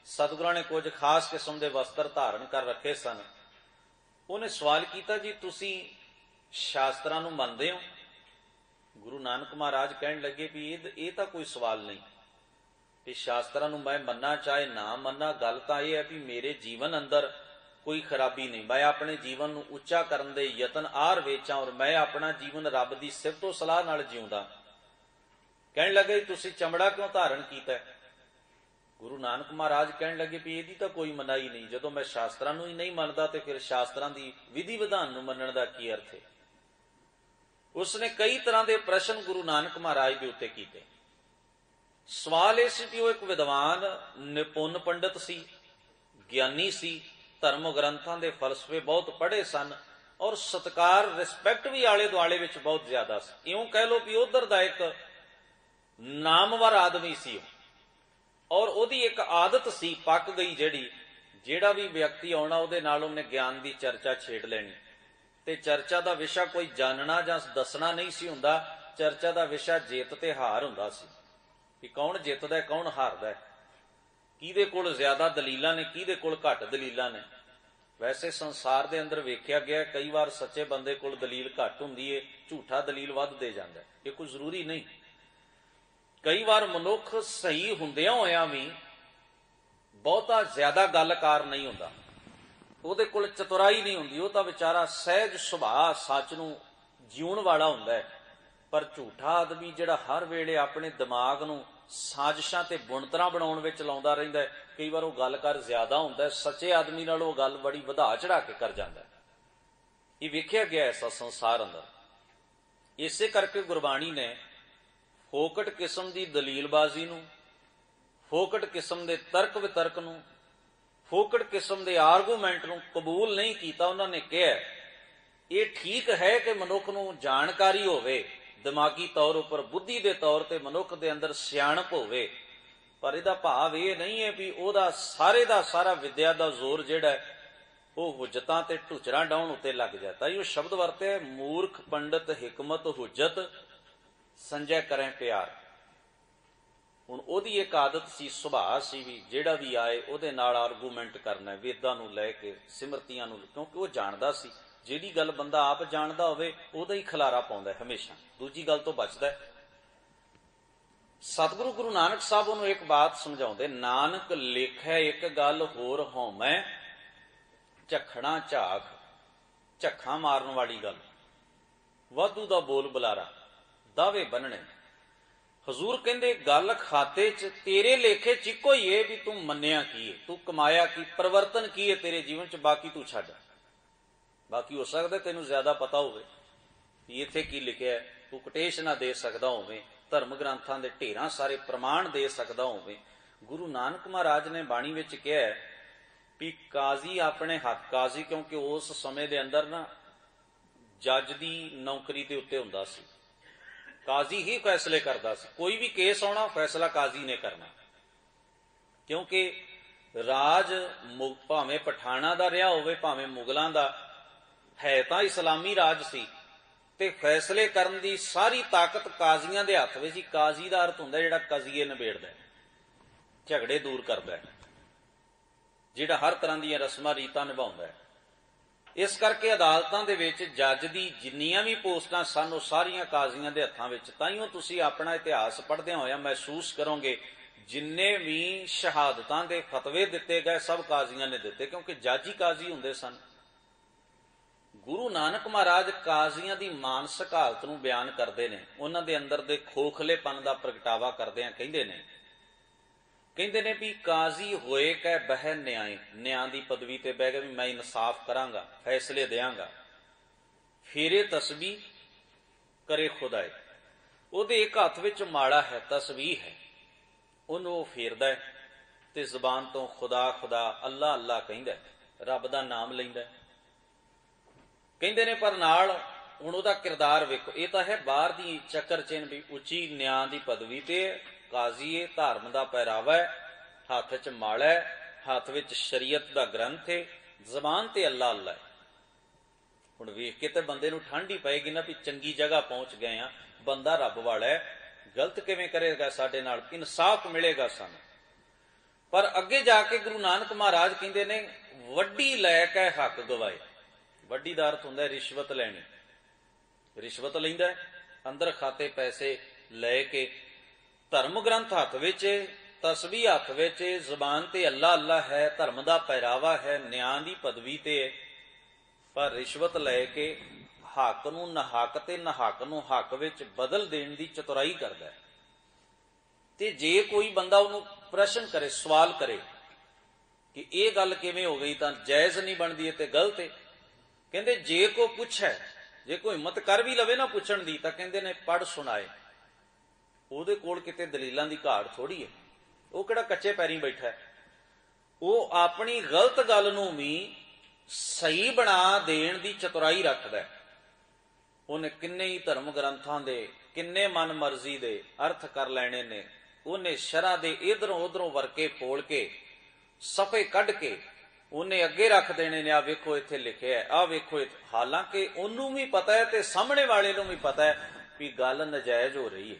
ਸਤਿਗੁਰਾਂ ਨੇ ਕੁਝ ਖਾਸ ਕਿਸਮ ਦੇ ਵਸਤਰ ਧਾਰਨ ਕਰ ਰੱਖੇ ਸਨ। ਉਹਨੇ ਸਵਾਲ ਕੀਤਾ, ਜੀ ਤੁਸੀਂ ਸ਼ਾਸਤਰਾਂ ਨੂੰ ਮੰਨਦੇ ਹੋ? ਗੁਰੂ ਨਾਨਕ ਮਹਾਰਾਜ ਕਹਿਣ ਲੱਗੇ ਵੀ ਇਹ ਤਾਂ ਕੋਈ ਸਵਾਲ ਨਹੀਂ ਕਿ ਸ਼ਾਸਤਰਾਂ ਨੂੰ ਮੈਂ ਮੰਨਾਂ ਚਾਹੇ ਨਾ ਮੰਨਾਂ। ਗੱਲ ਤਾਂ ਇਹ ਹੈ ਵੀ ਮੇਰੇ ਜੀਵਨ ਅੰਦਰ ਕੋਈ ਖਰਾਬੀ ਨਹੀਂ, ਮੈਂ ਆਪਣੇ ਜੀਵਨ ਨੂੰ ਉੱਚਾ ਕਰਨ ਦੇ ਯਤਨ ਆਰ ਵੇਚਾਂ ਔਰ ਮੈਂ ਆਪਣਾ ਜੀਵਨ ਰੱਬ ਦੀ ਸਿਫਤੋ ਸਲਾਹ ਨਾਲ ਜਿਉਂਦਾ। ਕਹਿਣ ਲੱਗੇ ਤੁਸੀਂ ਚਮੜਾ ਕਿਉਂ ਧਾਰਨ ਕੀਤਾ? ਗੁਰੂ ਨਾਨਕ ਮਹਾਰਾਜ ਕਹਿਣ ਲੱਗੇ ਵੀ ਇਹਦੀ ਤਾਂ ਕੋਈ ਮਨਾਹੀ ਨਹੀਂ। ਜਦੋਂ ਮੈਂ ਸ਼ਾਸਤਰਾਂ ਨੂੰ ਹੀ ਨਹੀਂ ਮੰਨਦਾ ਤੇ ਫਿਰ ਸ਼ਾਸਤਰਾਂ ਦੀ ਵਿਧੀ ਵਿਧਾਨ ਨੂੰ ਮੰਨਣ ਦਾ ਕੀ ਅਰਥ ਹੈ? ਉਸਨੇ ਕਈ ਤਰ੍ਹਾਂ ਦੇ ਪ੍ਰਸ਼ਨ ਗੁਰੂ ਨਾਨਕ ਮਹਾਰਾਜ ਦੇ ਉੱਤੇ ਕੀਤੇ। ਸਵਾਲ ਇਹ ਸੀ ਕਿ ਉਹ ਇੱਕ ਵਿਦਵਾਨ ਨਿਪੁੰਨ ਪੰਡਤ ਸੀ, ਗਿਆਨੀ ਸੀ, ਧਰਮ ਗ੍ਰੰਥਾਂ ਦੇ ਫਲਸਫੇ ਬਹੁਤ ਪੜ੍ਹੇ ਸਨ ਔਰ ਸਤਿਕਾਰ ਰਿਸਪੈਕਟ ਵੀ ਆਲੇ ਦੁਆਲੇ ਵਿੱਚ ਬਹੁਤ ਜ਼ਿਆਦਾ ਸੀ। ਇਉਂ ਕਹਿ ਲਓ ਵੀ ਉਧਰ ਦਾ ਇੱਕ ਨਾਮਵਰ ਆਦਮੀ ਸੀ ਔਰ ਉਹਦੀ ਇੱਕ ਆਦਤ ਸੀ ਪੱਕ ਗਈ ਜਿਹੜਾ ਵੀ ਵਿਅਕਤੀ ਆਉਣਾ ਉਹਦੇ ਨਾਲ ਉਹਨੇ ਗਿਆਨ ਦੀ ਚਰਚਾ ਛੇੜ ਲੈਣੀ। ਤੇ ਚਰਚਾ ਦਾ ਵਿਸ਼ਾ ਕੋਈ ਜਾਣਨਾ ਜਾਂ ਦੱਸਣਾ ਨਹੀਂ ਸੀ ਹੁੰਦਾ, ਚਰਚਾ ਦਾ ਵਿਸ਼ਾ ਜਿੱਤ ਤੇ ਹਾਰ ਹੁੰਦਾ ਸੀ ਕਿ ਕੌਣ ਜਿੱਤਦਾ ਕੌਣ ਹਾਰਦਾ, ਕਿਹਦੇ ਕੋਲ ਜ਼ਿਆਦਾ ਦਲੀਲਾਂ ਨੇ ਕਿਹਦੇ ਕੋਲ ਘੱਟ ਦਲੀਲਾਂ ਨੇ। ਵੈਸੇ ਸੰਸਾਰ ਦੇ ਅੰਦਰ ਵੇਖਿਆ ਗਿਆ ਕਈ ਵਾਰ ਸੱਚੇ ਬੰਦੇ ਕੋਲ ਦਲੀਲ ਘੱਟ ਹੁੰਦੀ ਏ, ਝੂਠਾ ਦਲੀਲ ਵੱਧ ਦੇ ਜਾਂਦਾ। ਇਹ ਕੋਈ ਜ਼ਰੂਰੀ ਨਹੀਂ। ਕਈ ਵਾਰ ਮਨੁੱਖ ਸਹੀ ਹੁੰਦਿਆਂ ਹੋਇਆਂ ਵੀ ਬਹੁਤਾ ਜ਼ਿਆਦਾ ਗੱਲਕਾਰ ਨਹੀਂ ਹੁੰਦਾ, ਉਹਦੇ ਕੋਲ ਚਤੁਰਾਈ ਨਹੀਂ ਹੁੰਦੀ, ਉਹ ਤਾਂ ਵਿਚਾਰਾ ਸਹਿਜ ਸੁਭਾਅ ਸੱਚ ਨੂੰ ਜਿਉਣ ਵਾਲਾ ਹੁੰਦਾ ਹੈ। ਪਰ ਝੂਠਾ ਆਦਮੀ ਜਿਹੜਾ ਹਰ ਵੇਲੇ ਆਪਣੇ ਦਿਮਾਗ ਨੂੰ ਸਾਜ਼ਿਸ਼ਾਂ ਤੇ ਬੁਣਤਰਾਂ ਬਣਾਉਣ ਵਿੱਚ ਲਾਉਂਦਾ ਰਹਿੰਦਾ ਹੈ, ਕਈ ਵਾਰ ਉਹ ਗੱਲ ਕਰ ਜ਼ਿਆਦਾ ਹੁੰਦਾ ਹੈ, ਸੱਚੇ ਆਦਮੀ ਨਾਲ ਉਹ ਗੱਲ ਬੜੀ ਵਧਾ ਚੜਾ ਕੇ ਕਰ ਜਾਂਦਾ। ਇਹ ਵੇਖਿਆ ਗਿਆ ਐਸਾ ਸੰਸਾਰ ਅੰਦਰ। ਇਸੇ ਕਰਕੇ ਗੁਰਬਾਣੀ ਨੇ ਫੋਕਟ ਕਿਸਮ ਦੀ ਦਲੀਲਬਾਜ਼ੀ ਨੂੰ, ਫੋਕਟ ਕਿਸਮ ਦੇ ਤਰਕ ਵਿਤਰਕ ਨੂੰ, ਫੋਕਟ ਕਿਸਮ ਦੇ ਆਰਗੂਮੈਂਟ ਨੂੰ ਕਬੂਲ ਨਹੀਂ ਕੀਤਾ। ਉਹਨਾਂ ਨੇ ਕਿਹਾ ਇਹ ਠੀਕ ਹੈ ਕਿ ਮਨੁੱਖ ਨੂੰ ਜਾਣਕਾਰੀ ਹੋਵੇ, ਦਿਮਾਗੀ ਤੌਰ ਉੱਪਰ ਬੁੱਧੀ ਦੇ ਤੌਰ ਤੇ ਮਨੁੱਖ ਦੇ ਅੰਦਰ ਸਿਆਣਪ ਹੋਵੇ, ਪਰ ਇਹਦਾ ਭਾਵ ਇਹ ਨਹੀਂ ਹੈ ਵੀ ਉਹਦਾ ਸਾਰੇ ਦਾ ਸਾਰਾ ਵਿਦਿਆ ਦਾ ਜ਼ੋਰ ਜਿਹੜਾ ਉਹ ਹੁਜਤਾਂ ਤੇ ਢੁਚਰਾਂ ਡਾਉਣ ਉੱਤੇ ਲੱਗ ਜਾਂਦਾ। ਇਹ ਸ਼ਬਦ ਵਰਤਿਆ ਮੂਰਖ ਪੰਡਤ ਹਿਕਮਤ ਹੁਜਤ ਸੰਜੈ ਕਰੇ ਪਿਆਰ। ਹੁਣ ਉਹਦੀ ਇੱਕ ਆਦਤ ਸੀ, ਸੁਭਾਅ ਸੀ ਵੀ ਜਿਹੜਾ ਵੀ ਆਏ ਉਹਦੇ ਨਾਲ ਆਰਗੂਮੈਂਟ ਕਰਨਾ, ਵੇਦਾਂ ਨੂੰ ਲੈ ਕੇ ਸਿਮਰਤੀਆਂ ਨੂੰ, ਕਿਉਂਕਿ ਉਹ ਜਾਣਦਾ ਸੀ ਜਿਹੜੀ ਗੱਲ ਬੰਦਾ ਆਪ ਜਾਣਦਾ ਹੋਵੇ ਉਹਦਾ ਹੀ ਖਲਾਰਾ ਪਾਉਂਦਾ ਹਮੇਸ਼ਾ, ਦੂਜੀ ਗੱਲ ਤੋਂ ਬਚਦਾ। ਸਤਿਗੁਰੂ ਗੁਰੂ ਨਾਨਕ ਸਾਹਿਬ ਉਹਨੂੰ ਇੱਕ ਬਾਤ ਸਮਝਾਉਂਦੇ, ਨਾਨਕ ਲੇਖੈ ਇੱਕ ਗੱਲ ਹੋਰ ਹਉਮੈ ਝਖਣਾ ਝਾਕ। ਝੱਖਾਂ ਮਾਰਨ ਵਾਲੀ ਗੱਲ, ਵਾਧੂ ਦਾ ਬੋਲ ਬੁਲਾਰਾ, ਦਾਅਵੇ ਬੰਨਣੇ। ਹਜ਼ੂਰ ਕਹਿੰਦੇ ਗੱਲ ਖਾਤੇ 'ਚ ਤੇਰੇ ਲੇਖੇ 'ਚ ਇੱਕੋ ਹੀ ਏ ਵੀ ਤੂੰ ਮੰਨਿਆ ਕੀ ਏ, ਤੂੰ ਕਮਾਇਆ ਕੀ, ਪਰਿਵਰਤਨ ਕੀ ਏ ਤੇਰੇ ਜੀਵਨ 'ਚ, ਬਾਕੀ ਤੂੰ ਛੱਡ। ਬਾਕੀ ਹੋ ਸਕਦਾ ਤੈਨੂੰ ਜ਼ਿਆਦਾ ਪਤਾ ਹੋਵੇ ਵੀ ਇੱਥੇ ਕੀ ਲਿਖਿਆ, ਤੂੰ ਕਟੇਸ਼ ਨਾ ਦੇ ਸਕਦਾ ਹੋਵੇਂ, ਧਰਮ ਗ੍ਰੰਥਾਂ ਦੇ ਢੇਰਾਂ ਸਾਰੇ ਪ੍ਰਮਾਣ ਦੇ ਸਕਦਾ ਹੋਵੇਂ। ਗੁਰੂ ਨਾਨਕ ਮਹਾਰਾਜ ਨੇ ਬਾਣੀ ਵਿੱਚ ਕਿਹਾ ਵੀ ਕਾਜ਼ੀ ਆਪਣੇ ਹੱਕ, ਕਾਜ਼ੀ ਕਿਉਂਕਿ ਉਸ ਸਮੇਂ ਦੇ ਅੰਦਰ ਨਾ ਜੱਜ ਦੀ ਨੌਕਰੀ ਦੇ ਉੱਤੇ ਹੁੰਦਾ ਸੀ, ਕਾਜ਼ੀ ਹੀ ਫੈਸਲੇ ਕਰਦਾ ਸੀ। ਕੋਈ ਵੀ ਕੇਸ ਆਉਣਾ ਫੈਸਲਾ ਕਾਜ਼ੀ ਨੇ ਕਰਨਾ, ਕਿਉਂਕਿ ਰਾਜ ਭਾਵੇਂ ਪਠਾਣਾ ਦਾ ਰਿਹਾ ਹੋਵੇ ਭਾਵੇਂ ਮੁਗਲਾਂ ਦਾ, ਹੈ ਤਾਂ ਇਸਲਾਮੀ ਰਾਜ ਸੀ ਤੇ ਫੈਸਲੇ ਕਰਨ ਦੀ ਸਾਰੀ ਤਾਕਤ ਕਾਜ਼ੀਆਂ ਦੇ ਹੱਥ ਵਿੱਚ ਸੀ। ਕਾਜ਼ੀ ਦਾ ਅਰਥ ਹੁੰਦਾ ਜਿਹੜਾ ਕਜ਼ੀਏ ਨਿਬੇੜਦਾ, ਝਗੜੇ ਦੂਰ ਕਰਦਾ, ਜਿਹੜਾ ਹਰ ਤਰ੍ਹਾਂ ਦੀਆਂ ਰਸਮਾਂ ਰੀਤਾਂ ਨਿਭਾਉਂਦਾ ਹੈ। ਇਸ ਕਰਕੇ ਅਦਾਲਤਾਂ ਦੇ ਵਿੱਚ ਜੱਜ ਦੀ ਜਿੰਨੀਆਂ ਵੀ ਪੋਸਟਾਂ ਸਨ ਉਹ ਸਾਰੀਆਂ ਕਾਜ਼ੀਆਂ ਦੇ ਹੱਥਾਂ ਵਿੱਚ। ਤਾਈਓ ਤੁਸੀਂ ਆਪਣਾ ਇਤਿਹਾਸ ਪੜ੍ਹਦਿਆਂ ਹੋਇਆਂ ਮਹਿਸੂਸ ਕਰੋਗੇ ਜਿੰਨੇ ਵੀ ਸ਼ਹਾਦਤਾਂ ਦੇ ਫਤਵੇ ਦਿੱਤੇ ਗਏ ਸਭ ਕਾਜ਼ੀਆਂ ਨੇ ਦਿੱਤੇ, ਕਿਉਂਕਿ ਜੱਜ ਹੀ ਕਾਜ਼ੀ ਹੁੰਦੇ ਸਨ। ਗੁਰੂ ਨਾਨਕ ਮਹਾਰਾਜ ਕਾਜ਼ੀਆਂ ਦੀ ਮਾਨਸਿਕ ਹਾਲਤ ਨੂੰ ਬਿਆਨ ਕਰਦੇ ਨੇ, ਉਹਨਾਂ ਦੇ ਅੰਦਰ ਦੇ ਖੋਖਲੇਪਨ ਦਾ ਪ੍ਰਗਟਾਵਾ ਕਰਦਿਆਂ ਕਹਿੰਦੇ ਨੇ ਵੀ ਕਾਜ਼ੀ ਹੋਏ ਕਹਿ ਬਹਿ ਨਿਆਏ, ਨਿਆਂ ਦੀ ਪਦਵੀ ਤੇ ਬਹਿ ਗਿਆ ਵੀ ਮੈਂ ਇਨਸਾਫ ਕਰਾਂਗਾ, ਫੈਸਲੇ ਦਿਆਂਗਾ। ਫੇਰੇ ਤਸਬੀਹ ਕਰੇ ਖੁਦਾਏ, ਉਹਦੇ ਇੱਕ ਹੱਥ ਵਿੱਚ ਮਾੜਾ ਹੈ, ਤਸਬੀਹ ਹੈ, ਉਹਨੂੰ ਉਹ ਫੇਰਦਾ ਤੇ ਜ਼ੁਬਾਨ ਤੋਂ ਖੁਦਾ ਖੁਦਾ ਅੱਲਾ ਅੱਲਾ ਕਹਿੰਦਾ, ਰੱਬ ਦਾ ਨਾਮ ਲੈਂਦਾ। ਕਹਿੰਦੇ ਨੇ ਪਰ ਨਾਲ ਹੁਣ ਉਹਦਾ ਕਿਰਦਾਰ ਵੇਖੋ, ਇਹ ਤਾਂ ਹੈ ਬਾਹਰ ਦੀ ਚੱਕਰ ਚੇਨ ਵੀ ਉੱਚੀ ਨਿਆਂ ਦੀ ਪਦਵੀ ਤੇ ਕਾਜ਼ੀ ਏ, ਧਰਮ ਦਾ ਪਹਿਰਾਵਾ ਹੈ, ਹੱਥ 'ਚ ਮਾਲਾ ਹੈ, ਹੱਥ ਵਿੱਚ ਸ਼ਰੀਅਤ ਦਾ ਗ੍ਰੰਥ ਹੈ, ਜ਼ਬਾਨ ਤੇ ਅੱਲਾ ਅੱਲਾ ਹੈ। ਹੁਣ ਵੇਖ ਕੇ ਤੇ ਬੰਦੇ ਨੂੰ ਠੰਡ ਹੀ ਪਏਗੀ ਨਾ ਵੀ ਚੰਗੀ ਜਗ੍ਹਾ ਪਹੁੰਚ ਗਏ ਆ, ਬੰਦਾ ਰੱਬ ਵਾਲਾ ਹੈ, ਗਲਤ ਕਿਵੇਂ ਕਰੇਗਾ ਸਾਡੇ ਨਾਲ, ਇਨਸਾਫ ਮਿਲੇਗਾ ਸਾਨੂੰ। ਪਰ ਅੱਗੇ ਜਾ ਕੇ ਗੁਰੂ ਨਾਨਕ ਮਹਾਰਾਜ ਕਹਿੰਦੇ ਨੇ ਵੱਡੀ ਲੈ ਕੇ ਹੱਕ ਗਵਾਏ। ਵੱਡੀ ਦਾ ਅਰਥ ਹੁੰਦਾ ਰਿਸ਼ਵਤ ਲੈਣੀ, ਰਿਸ਼ਵਤ ਲੈਂਦਾ, ਅੰਦਰ ਖਾਤੇ ਪੈਸੇ ਲੈ ਕੇ, ਧਰਮ ਗ੍ਰੰਥ ਹੱਥ ਵਿੱਚ, ਤਸਬੀਹ ਹੱਥ ਵਿੱਚ, ਜ਼ੁਬਾਨ ਤੇ ਅੱਲਾ ਅੱਲਾ ਹੈ, ਧਰਮ ਦਾ ਪਹਿਰਾਵਾ ਹੈ, ਨਿਆਂ ਦੀ ਪਦਵੀ ਤੇ ਹੈ, ਪਰ ਰਿਸ਼ਵਤ ਲੈ ਕੇ ਹੱਕ ਨੂੰ ਨਹੱਕ ਤੇ ਨਹੱਕ ਨੂੰ ਹੱਕ ਵਿੱਚ ਬਦਲ ਦੇਣ ਦੀ ਚਤੁਰਾਈ ਕਰਦਾ ਹੈ। ਤੇ ਜੇ ਕੋਈ ਬੰਦਾ ਉਹਨੂੰ ਪ੍ਰਸ਼ਨ ਕਰੇ, ਸਵਾਲ ਕਰੇ ਕਿ ਇਹ ਗੱਲ ਕਿਵੇਂ ਹੋ ਗਈ, ਤਾਂ ਜਾਇਜ਼ ਨਹੀਂ ਬਣਦੀ ਹੈ ਤੇ ਗਲਤ ਹੈ। ਕਹਿੰਦੇ ਜੇ ਕੋਈ ਪੁੱਛੇ, ਜੇ ਕੋਈ ਹਿੰਮਤ ਕਰ ਵੀ ਲਵੇ ਨਾ ਪੁੱਛਣ ਦੀ, ਤਾਂ ਕਹਿੰਦੇ ਨੇ ਪੜ੍ਹ ਸੁਣਾਏ। ਉਹਦੇ ਕੋਲ ਕਿਤੇ ਦਲੀਲਾਂ ਦੀ ਘਾਟ ਥੋੜੀ ਹੈ, ਉਹ ਕਿਹੜਾ ਕੱਚੇ ਪੈਰੀਂ ਬੈਠਾ ਹੈ, ਉਹ ਆਪਣੀ ਗਲਤ ਗੱਲ ਨੂੰ ਵੀ ਸਹੀ ਬਣਾ ਦੇਣ ਦੀ ਚਤੁਰਾਈ ਰੱਖਦਾ। ਉਹਨੇ ਕਿੰਨੇ ਹੀ ਧਰਮ ਗ੍ਰੰਥਾਂ ਦੇ किन्ने मन मर्जी दे अर्थ कर लैने ने, उन्हें शरा दे इधरों उधरों वरके फोल के सफे कढ़ के उन्हें अगे रख देने ने। आ वेखो इत्थे लिखे है, आ वेखो। हालांकि उन्होंने भी पता है ते सामने वाले नूं भी पता है भी गल नजायज हो रही है,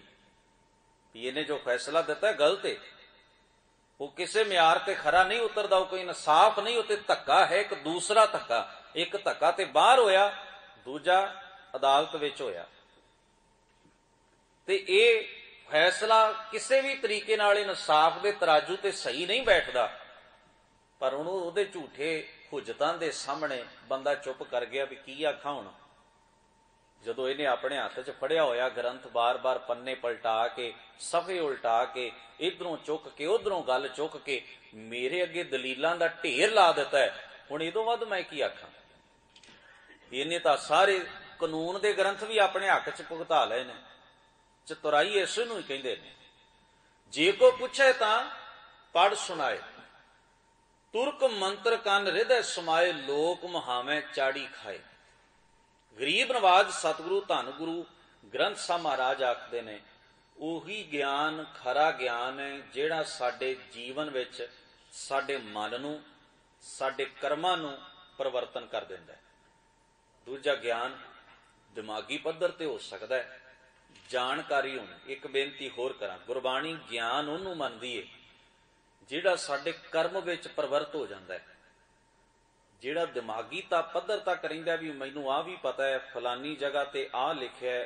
भी इन्हें जो फैसला दिता है गलत है, वो किसी म्यार ते खरा नहीं उतरदा, वो कोई इंसाफ नहीं, उत्ते धक्का है, एक दूसरा धक्का। एक धक्का ते बाहर होया, दूजा अदालत विच होया। ते ये फैसला किसी भी तरीके नाल इंसाफ दे तराजू ते सही नहीं बैठदा, पर हुण उहदे झूठे हुजतां दे सामने बंदा चुप कर गया भी की आखा हुण। जदों इहने अपने हत्थ च फड़िया होया ग्रंथ, बार बार पन्ने पलटा के सफे उल्टा के इधरों चुक के उधरों गल चुक के मेरे अगे दलीलां दा ढेर ला दिता है, हुण इदों वध मैं की आखां। इन्हें तां सारे कानून दे ग्रंथ भी अपने हक च भुगता लए ने। चतुराई इस नूं ही कहिंदे ने। जे को पुछे तां पढ़ सुनाए, तुरक मंत्र कन हृदय समाए, लोक मुहावे चाड़ी खाए। गरीब नवाज सतगुरु धन गुरु ग्रंथ साहब महाराज आखदे ने, उही ज्ञान खरा ज्ञान है जिहड़ा साडे जीवन विच साडे मन नूं साडे कर्मां नूं परिवर्तन कर दिंदा है। दूजा ज्ञान दिमागी पद्धर ते हो सकदा है, जानकारी होनी। एक बेनती होर करां, गुरबाणी ज्ञान उहनूं मनदी है जिहड़ा साडे कर्म विच परिवर्त हो जांदा है। जिहड़ा दिमागी पद्धर तक रहिंदा भी मैनूं आ भी पता है, फलानी जगह ते आ लिखिआ है,